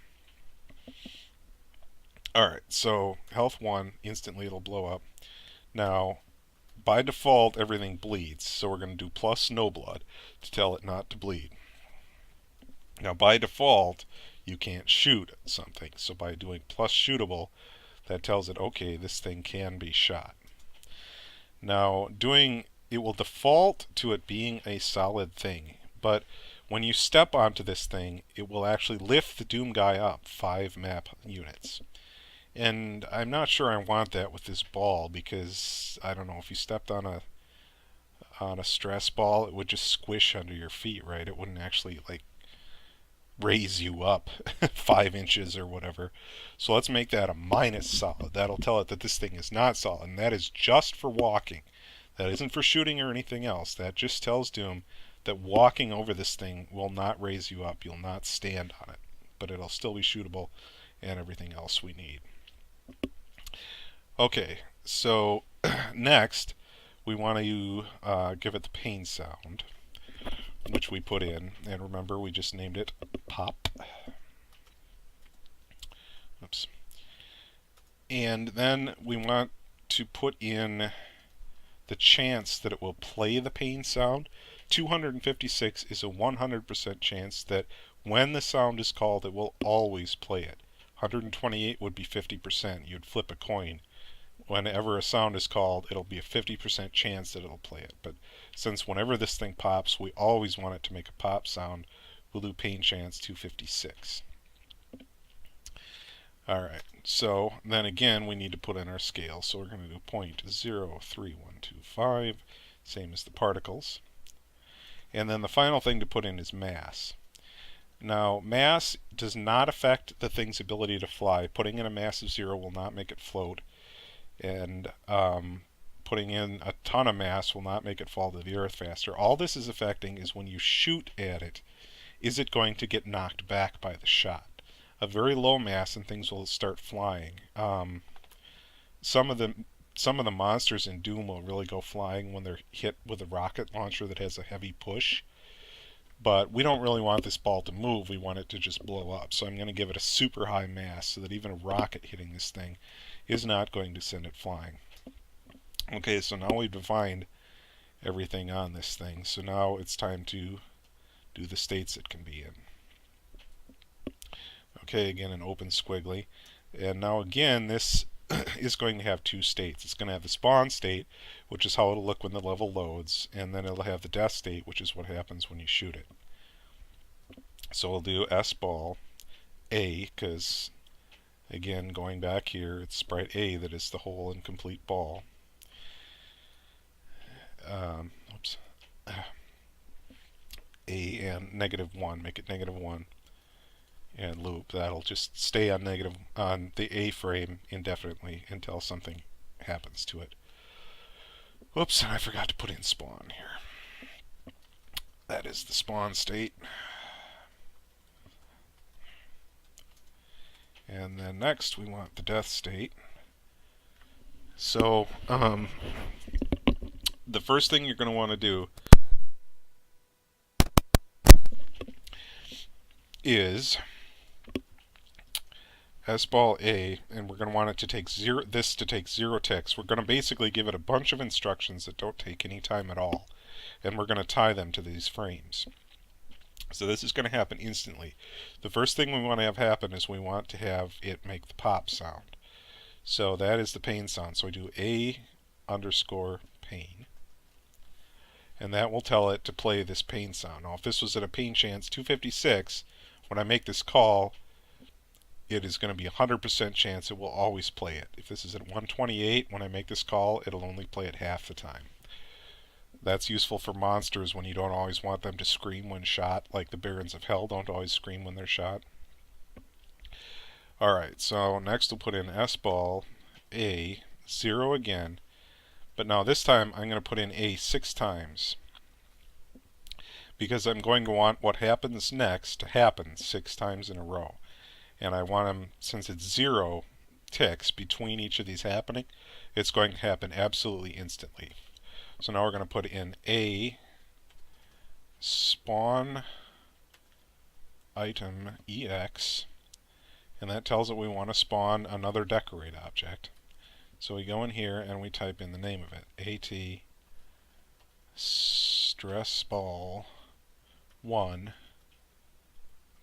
Speaker 1: Alright, so health 1, instantly it'll blow up. Now, by default, everything bleeds, so we're going to do plus no blood to tell it not to bleed. Now, by default, you can't shoot something, so by doing plus shootable, that tells it, okay, this thing can be shot. Now, it will default to it being a solid thing, but when you step onto this thing, it will actually lift the Doom guy up 5 map units. And I'm not sure I want that with this ball, because I don't know, if you stepped on a stress ball, it would just squish under your feet, right? It wouldn't actually raise you up 5 inches or whatever. So let's make that a minus solid. That'll tell it that this thing is not solid, and that is just for walking. That isn't for shooting or anything else. That just tells Doom that walking over this thing will not raise you up. You'll not stand on it, but it'll still be shootable and everything else we need. Okay, so next we want to give it the pain sound, which we put in, and remember we just named it pop. Oops. And then we want to put in the chance that it will play the pain sound. 256 is a 100% chance that when the sound is called, it will always play it. 128 would be 50%. You'd flip a coin. Whenever a sound is called, it'll be a 50% chance that it'll play it. But since whenever this thing pops, we always want it to make a pop sound, we'll do pain chance 256. Alright, so then again we need to put in our scale. So we're going to do 0.03125, same as the particles. And then the final thing to put in is mass. Now, mass does not affect the thing's ability to fly. Putting in a mass of 0 will not make it float. And putting in a ton of mass will not make it fall to the earth faster. All this is affecting is when you shoot at it, is it going to get knocked back by the shot? A very low mass and things will start flying. Some of the monsters in Doom will really go flying when they're hit with a rocket launcher that has a heavy push. But we don't really want this ball to move, we want it to just blow up. So I'm going to give it a super high mass so that even a rocket hitting this thing is not going to send it flying. Okay, so now we've defined everything on this thing. So now it's time to do the states it can be in. Okay, again an open squiggly. And now again this is going to have two states. It's going to have the spawn state, which is how it'll look when the level loads, and then it'll have the death state, which is what happens when you shoot it. So we'll do S ball A, because again, going back here, it's sprite A that is the whole incomplete ball. Oops. A and -1, make it -1, and loop. That'll just stay on on the A frame indefinitely until something happens to it. Whoops, I forgot to put in spawn here. That is the spawn state. And then next we want the death state. So the first thing you're going to want to do is S ball A, and we're going to want it to take this to take 0 ticks. We're going to basically give it a bunch of instructions that don't take any time at all, and we're going to tie them to these frames. So this is going to happen instantly. The first thing we want to have happen is we want to have it make the pop sound. So that is the pain sound. So we do A underscore pain, and that will tell it to play this pain sound. Now if this was at a pain chance 256, when I make this call, it is going to be a 100% chance it will always play it. If this is at 128, when I make this call, it'll only play it half the time. That's useful for monsters when you don't always want them to scream when shot, like the Barons of Hell don't always scream when they're shot. Alright, so next we'll put in S ball A, 0 again, but now this time I'm going to put in A 6 times, because I'm going to want what happens next to happen 6 times in a row. And I want them, since it's 0 ticks between each of these happening, it's going to happen absolutely instantly. So now we're going to put in A spawn item EX, and that tells it we want to spawn another decorate object. So we go in here and we type in the name of it, AT stress ball 1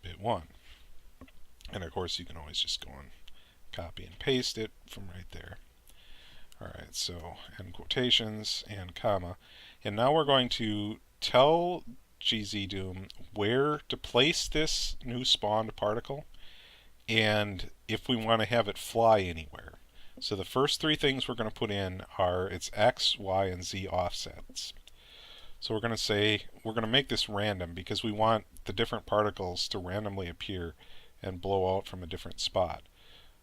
Speaker 1: bit 1. And of course you can always just go and copy and paste it from right there. Alright, so end quotations and comma. And now we're going to tell GZDoom where to place this new spawned particle and if we want to have it fly anywhere. So the first 3 things we're going to put in are its X, Y, and Z offsets. So we're going to say, we're going to make this random because we want the different particles to randomly appear and blow out from a different spot.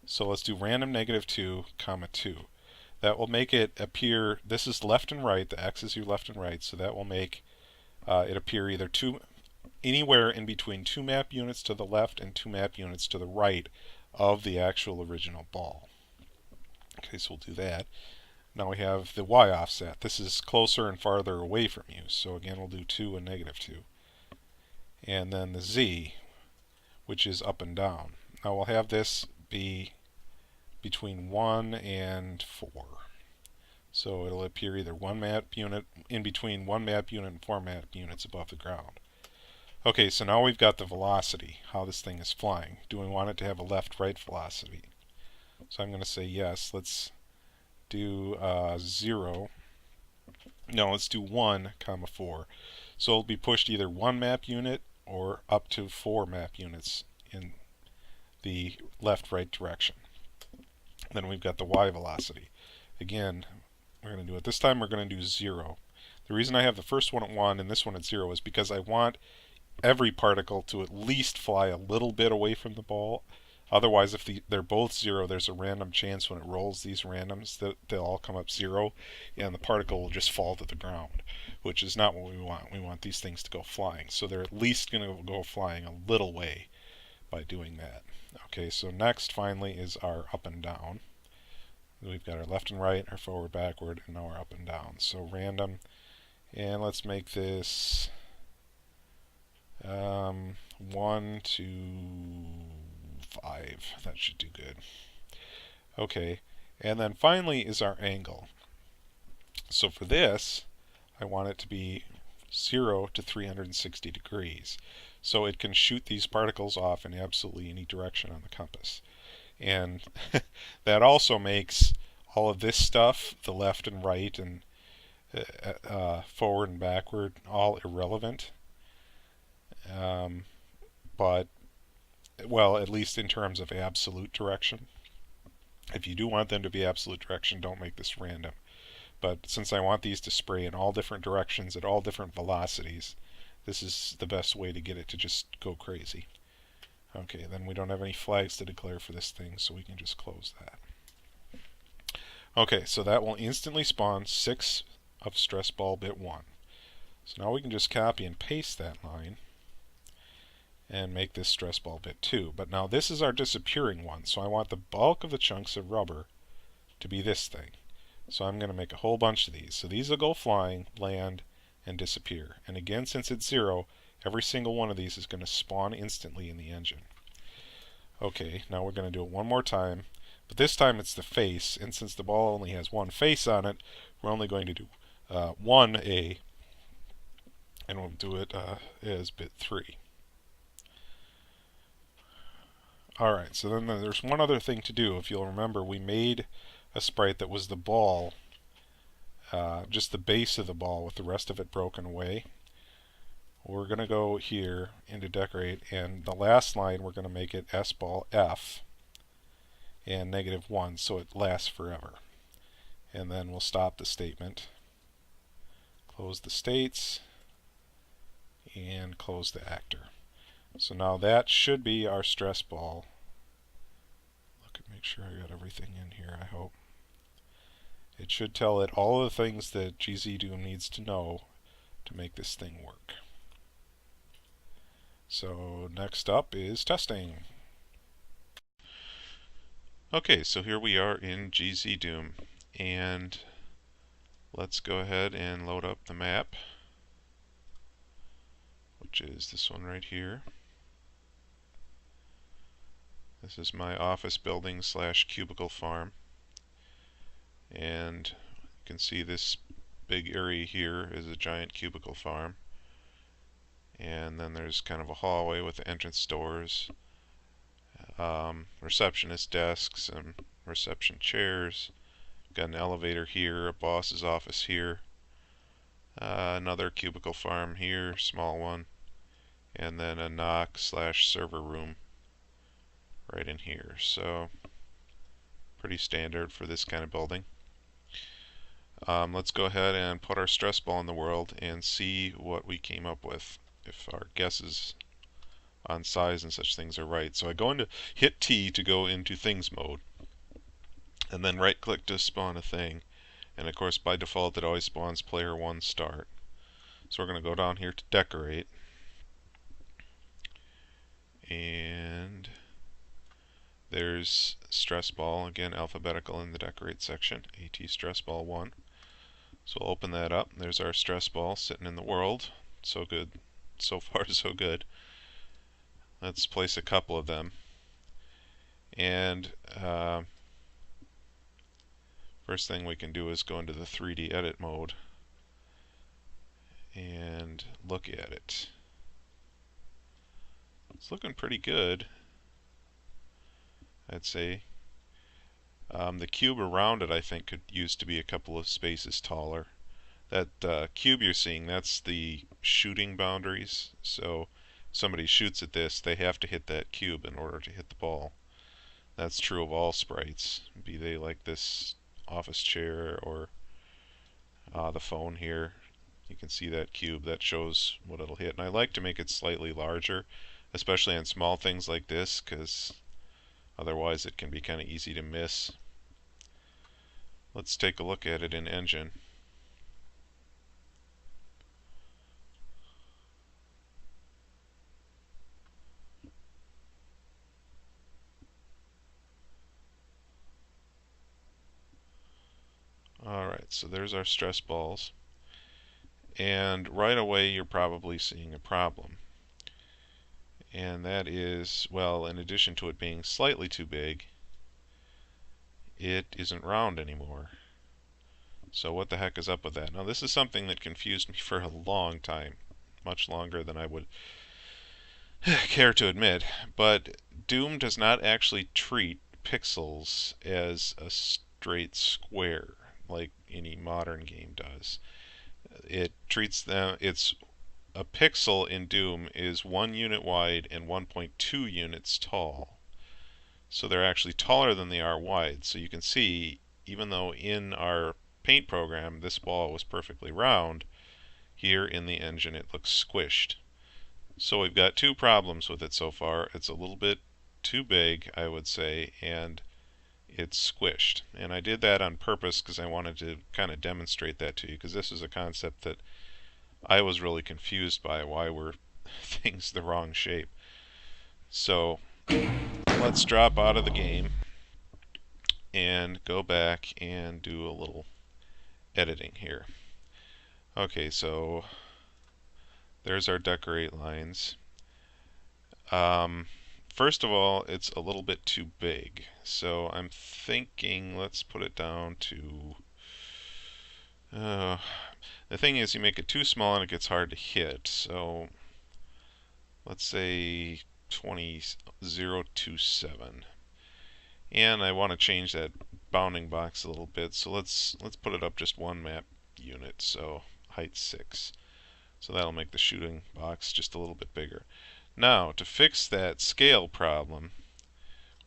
Speaker 1: So let's do random -2, comma 2. That will make it appear, this is left and right, the x is your left and right, so that will make it appear either anywhere in between 2 map units to the left and 2 map units to the right of the actual original ball. Okay, so we'll do that. Now we have the y offset. This is closer and farther away from you. So again, we'll do 2 and -2. And then the z, which is up and down. Now we'll have this be between 1 and 4. So it'll appear either 1 map unit, in between 1 map unit and 4 map units above the ground. Okay, so now we've got the velocity, how this thing is flying. Do we want it to have a left-right velocity? So I'm going to say yes. Let's do 0. No, let's do 1, comma 4. So it'll be pushed either 1 map unit or up to 4 map units in the left-right direction. Then we've got the y velocity. Again, we're going to do it. This time we're going to do 0. The reason I have the first one at 1 and this one at 0 is because I want every particle to at least fly a little bit away from the ball. Otherwise, if they're both 0, there's a random chance when it rolls these randoms that they'll all come up 0, and the particle will just fall to the ground, which is not what we want. We want these things to go flying. So they're at least going to go flying a little way by doing that. Okay, so next, finally, is our up and down. We've got our left and right, our forward, backward, and now our up and down. So random, and let's make this 1 to 5. That should do good. Okay, and then finally is our angle. So for this, I want it to be 0 to 360 degrees. So it can shoot these particles off in absolutely any direction on the compass. And that also makes all of this stuff, the left and right and forward and backward, all irrelevant. But, well, at least in terms of absolute direction. If you do want them to be absolute direction, don't make this random. But since I want these to spray in all different directions at all different velocities, this is the best way to get it to just go crazy. Okay, then we don't have any flags to declare for this thing, so we can just close that. Okay, so that will instantly spawn 6 of stress ball bit 1. So now we can just copy and paste that line and make this stress ball bit 2. But now this is our disappearing one, so I want the bulk of the chunks of rubber to be this thing. So I'm going to make a whole bunch of these. So these will go flying, land, and disappear. And again, since it's 0, every single one of these is going to spawn instantly in the engine. Okay, now we're going to do it one more time. But this time it's the face, and since the ball only has one face on it, we're only going to do 1A, and we'll do it as bit 3. Alright, so then there's one other thing to do. If you'll remember, we made a sprite that was the ball, just the base of the ball with the rest of it broken away. We're going to go here into decorate, and the last line we're going to make it S ball F and -1, so it lasts forever. And then we'll stop the statement, close the states, and close the actor. So now that should be our stress ball. Look and make sure I got everything in here, I hope. It should tell it all of the things that GZDoom needs to know to make this thing work. So next up is testing. Okay, so here we are in GZDoom, and let's go ahead and load up the map, which is this one right here. This is my office building / cubicle farm, and you can see this big area here is a giant cubicle farm, and then there's kind of a hallway with the entrance doors, receptionist desks and reception chairs. Got an elevator here, a boss's office here, another cubicle farm here, small one, and then a knock / server room right in here. So pretty standard for this kind of building. Let's go ahead and put our stress ball in the world and see what we came up with, if our guesses on size and such things are right. So I go into hit T to go into things mode, and then right click to spawn a thing. And of course by default it always spawns player 1 start. So we're going to go down here to decorate, and there's stress ball, again alphabetical in the decorate section, AT stress ball 1. So we'll open that up. There's our stress ball sitting in the world. So good. So far so good. Let's place a couple of them. And first thing we can do is go into the 3D edit mode and look at it. It's looking pretty good, I'd say. The cube around it I think could use to be a couple of spaces taller. That cube you're seeing, that's the shooting boundaries. So if somebody shoots at this, they have to hit that cube in order to hit the ball. That's true of all sprites, be they like this office chair or the phone here. You can see that cube, that shows what it'll hit. And I like to make it slightly larger, especially on small things like this, because otherwise it can be kind of easy to miss. Let's take a look at it in Engine. Alright, so there's our stress balls. And right away you're probably seeing a problem. And that is, well, in addition to it being slightly too big, it isn't round anymore. So what the heck is up with that? Now this is something that confused me for a long time, much longer than I would care to admit, but Doom does not actually treat pixels as a straight square like any modern game does. It treats them, it's a pixel in Doom is 1 unit wide and 1.2 units tall. So they're actually taller than they are wide. So you can see, even though in our paint program this ball was perfectly round, here in the engine it looks squished. So we've got two problems with it so far. It's a little bit too big, I would say, and it's squished. And I did that on purpose because I wanted to kind of demonstrate that to you, because this is a concept that I was really confused by. Why were things the wrong shape? So let's drop out of the game and go back and do a little editing here. Okay, so there's our decorate lines. First of all, it's a little bit too big. So I'm thinking let's put it down to... the thing is, you make it too small and it gets hard to hit. So let's say 20027. And I want to change that bounding box a little bit. So let's put it up just one map unit. So height 6. So that'll make the shooting box just a little bit bigger. Now, to fix that scale problem,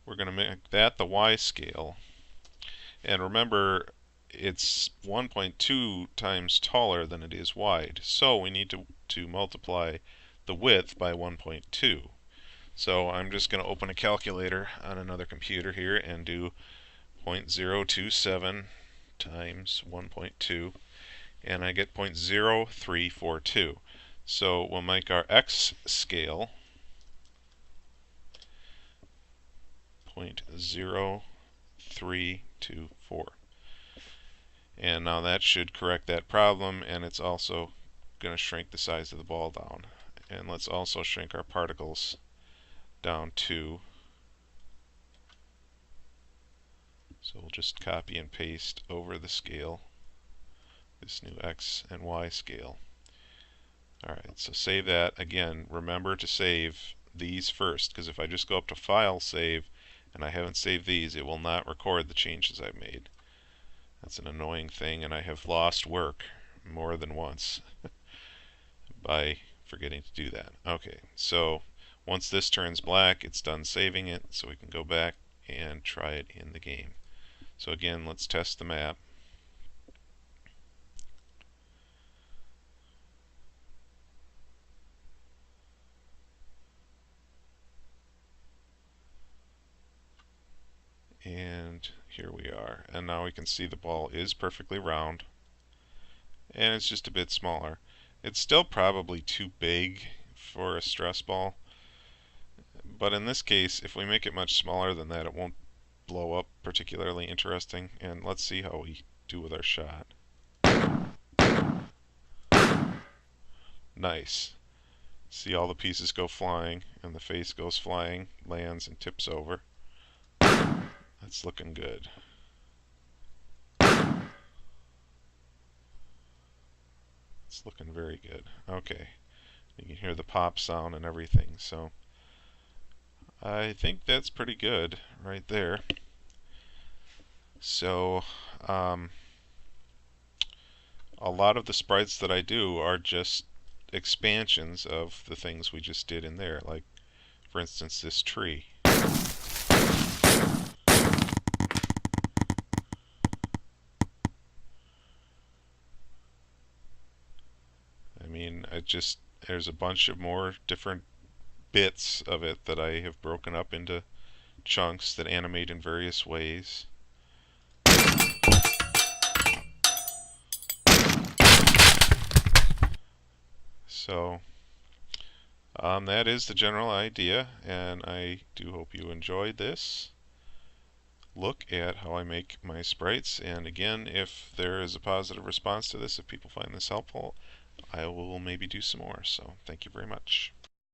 Speaker 1: we're going to make that the Y scale. And remember, it's 1.2 times taller than it is wide. So we need to multiply the width by 1.2. So I'm just going to open a calculator on another computer here and do 0.027 times 1.2. And I get 0.0342. So we'll make our X scale 0.0324. And now that should correct that problem, and it's also going to shrink the size of the ball down. And let's also shrink our particles down too. So we'll just copy and paste over the scale this new X and Y scale. Alright, so save that. Again, remember to save these first, because if I just go up to File, Save, and I haven't saved these, it will not record the changes I've made. That's an annoying thing, and I have lost work more than once by forgetting to do that. Okay, so once this turns black, it's done saving it, so we can go back and try it in the game. So again, let's test the map. and now we can see the ball is perfectly round, and it's just a bit smaller. It's still probably too big for a stress ball, but in this case, if we make it much smaller than that, it won't blow up particularly interesting. And let's see how we do with our shot. Nice. See all the pieces go flying, and the face goes flying, lands, and tips over. That's looking good. It's looking very good. Okay. You can hear the pop sound and everything, so I think that's pretty good right there. So, a lot of the sprites that I do are just expansions of the things we just did in there, like, for instance, this tree. I mean, there's a bunch of more different bits of it that I have broken up into chunks that animate in various ways. So that is the general idea, and I do hope you enjoyed this look at how I make my sprites. And again, if there is a positive response to this, if people find this helpful, I will maybe do some more. So thank you very much.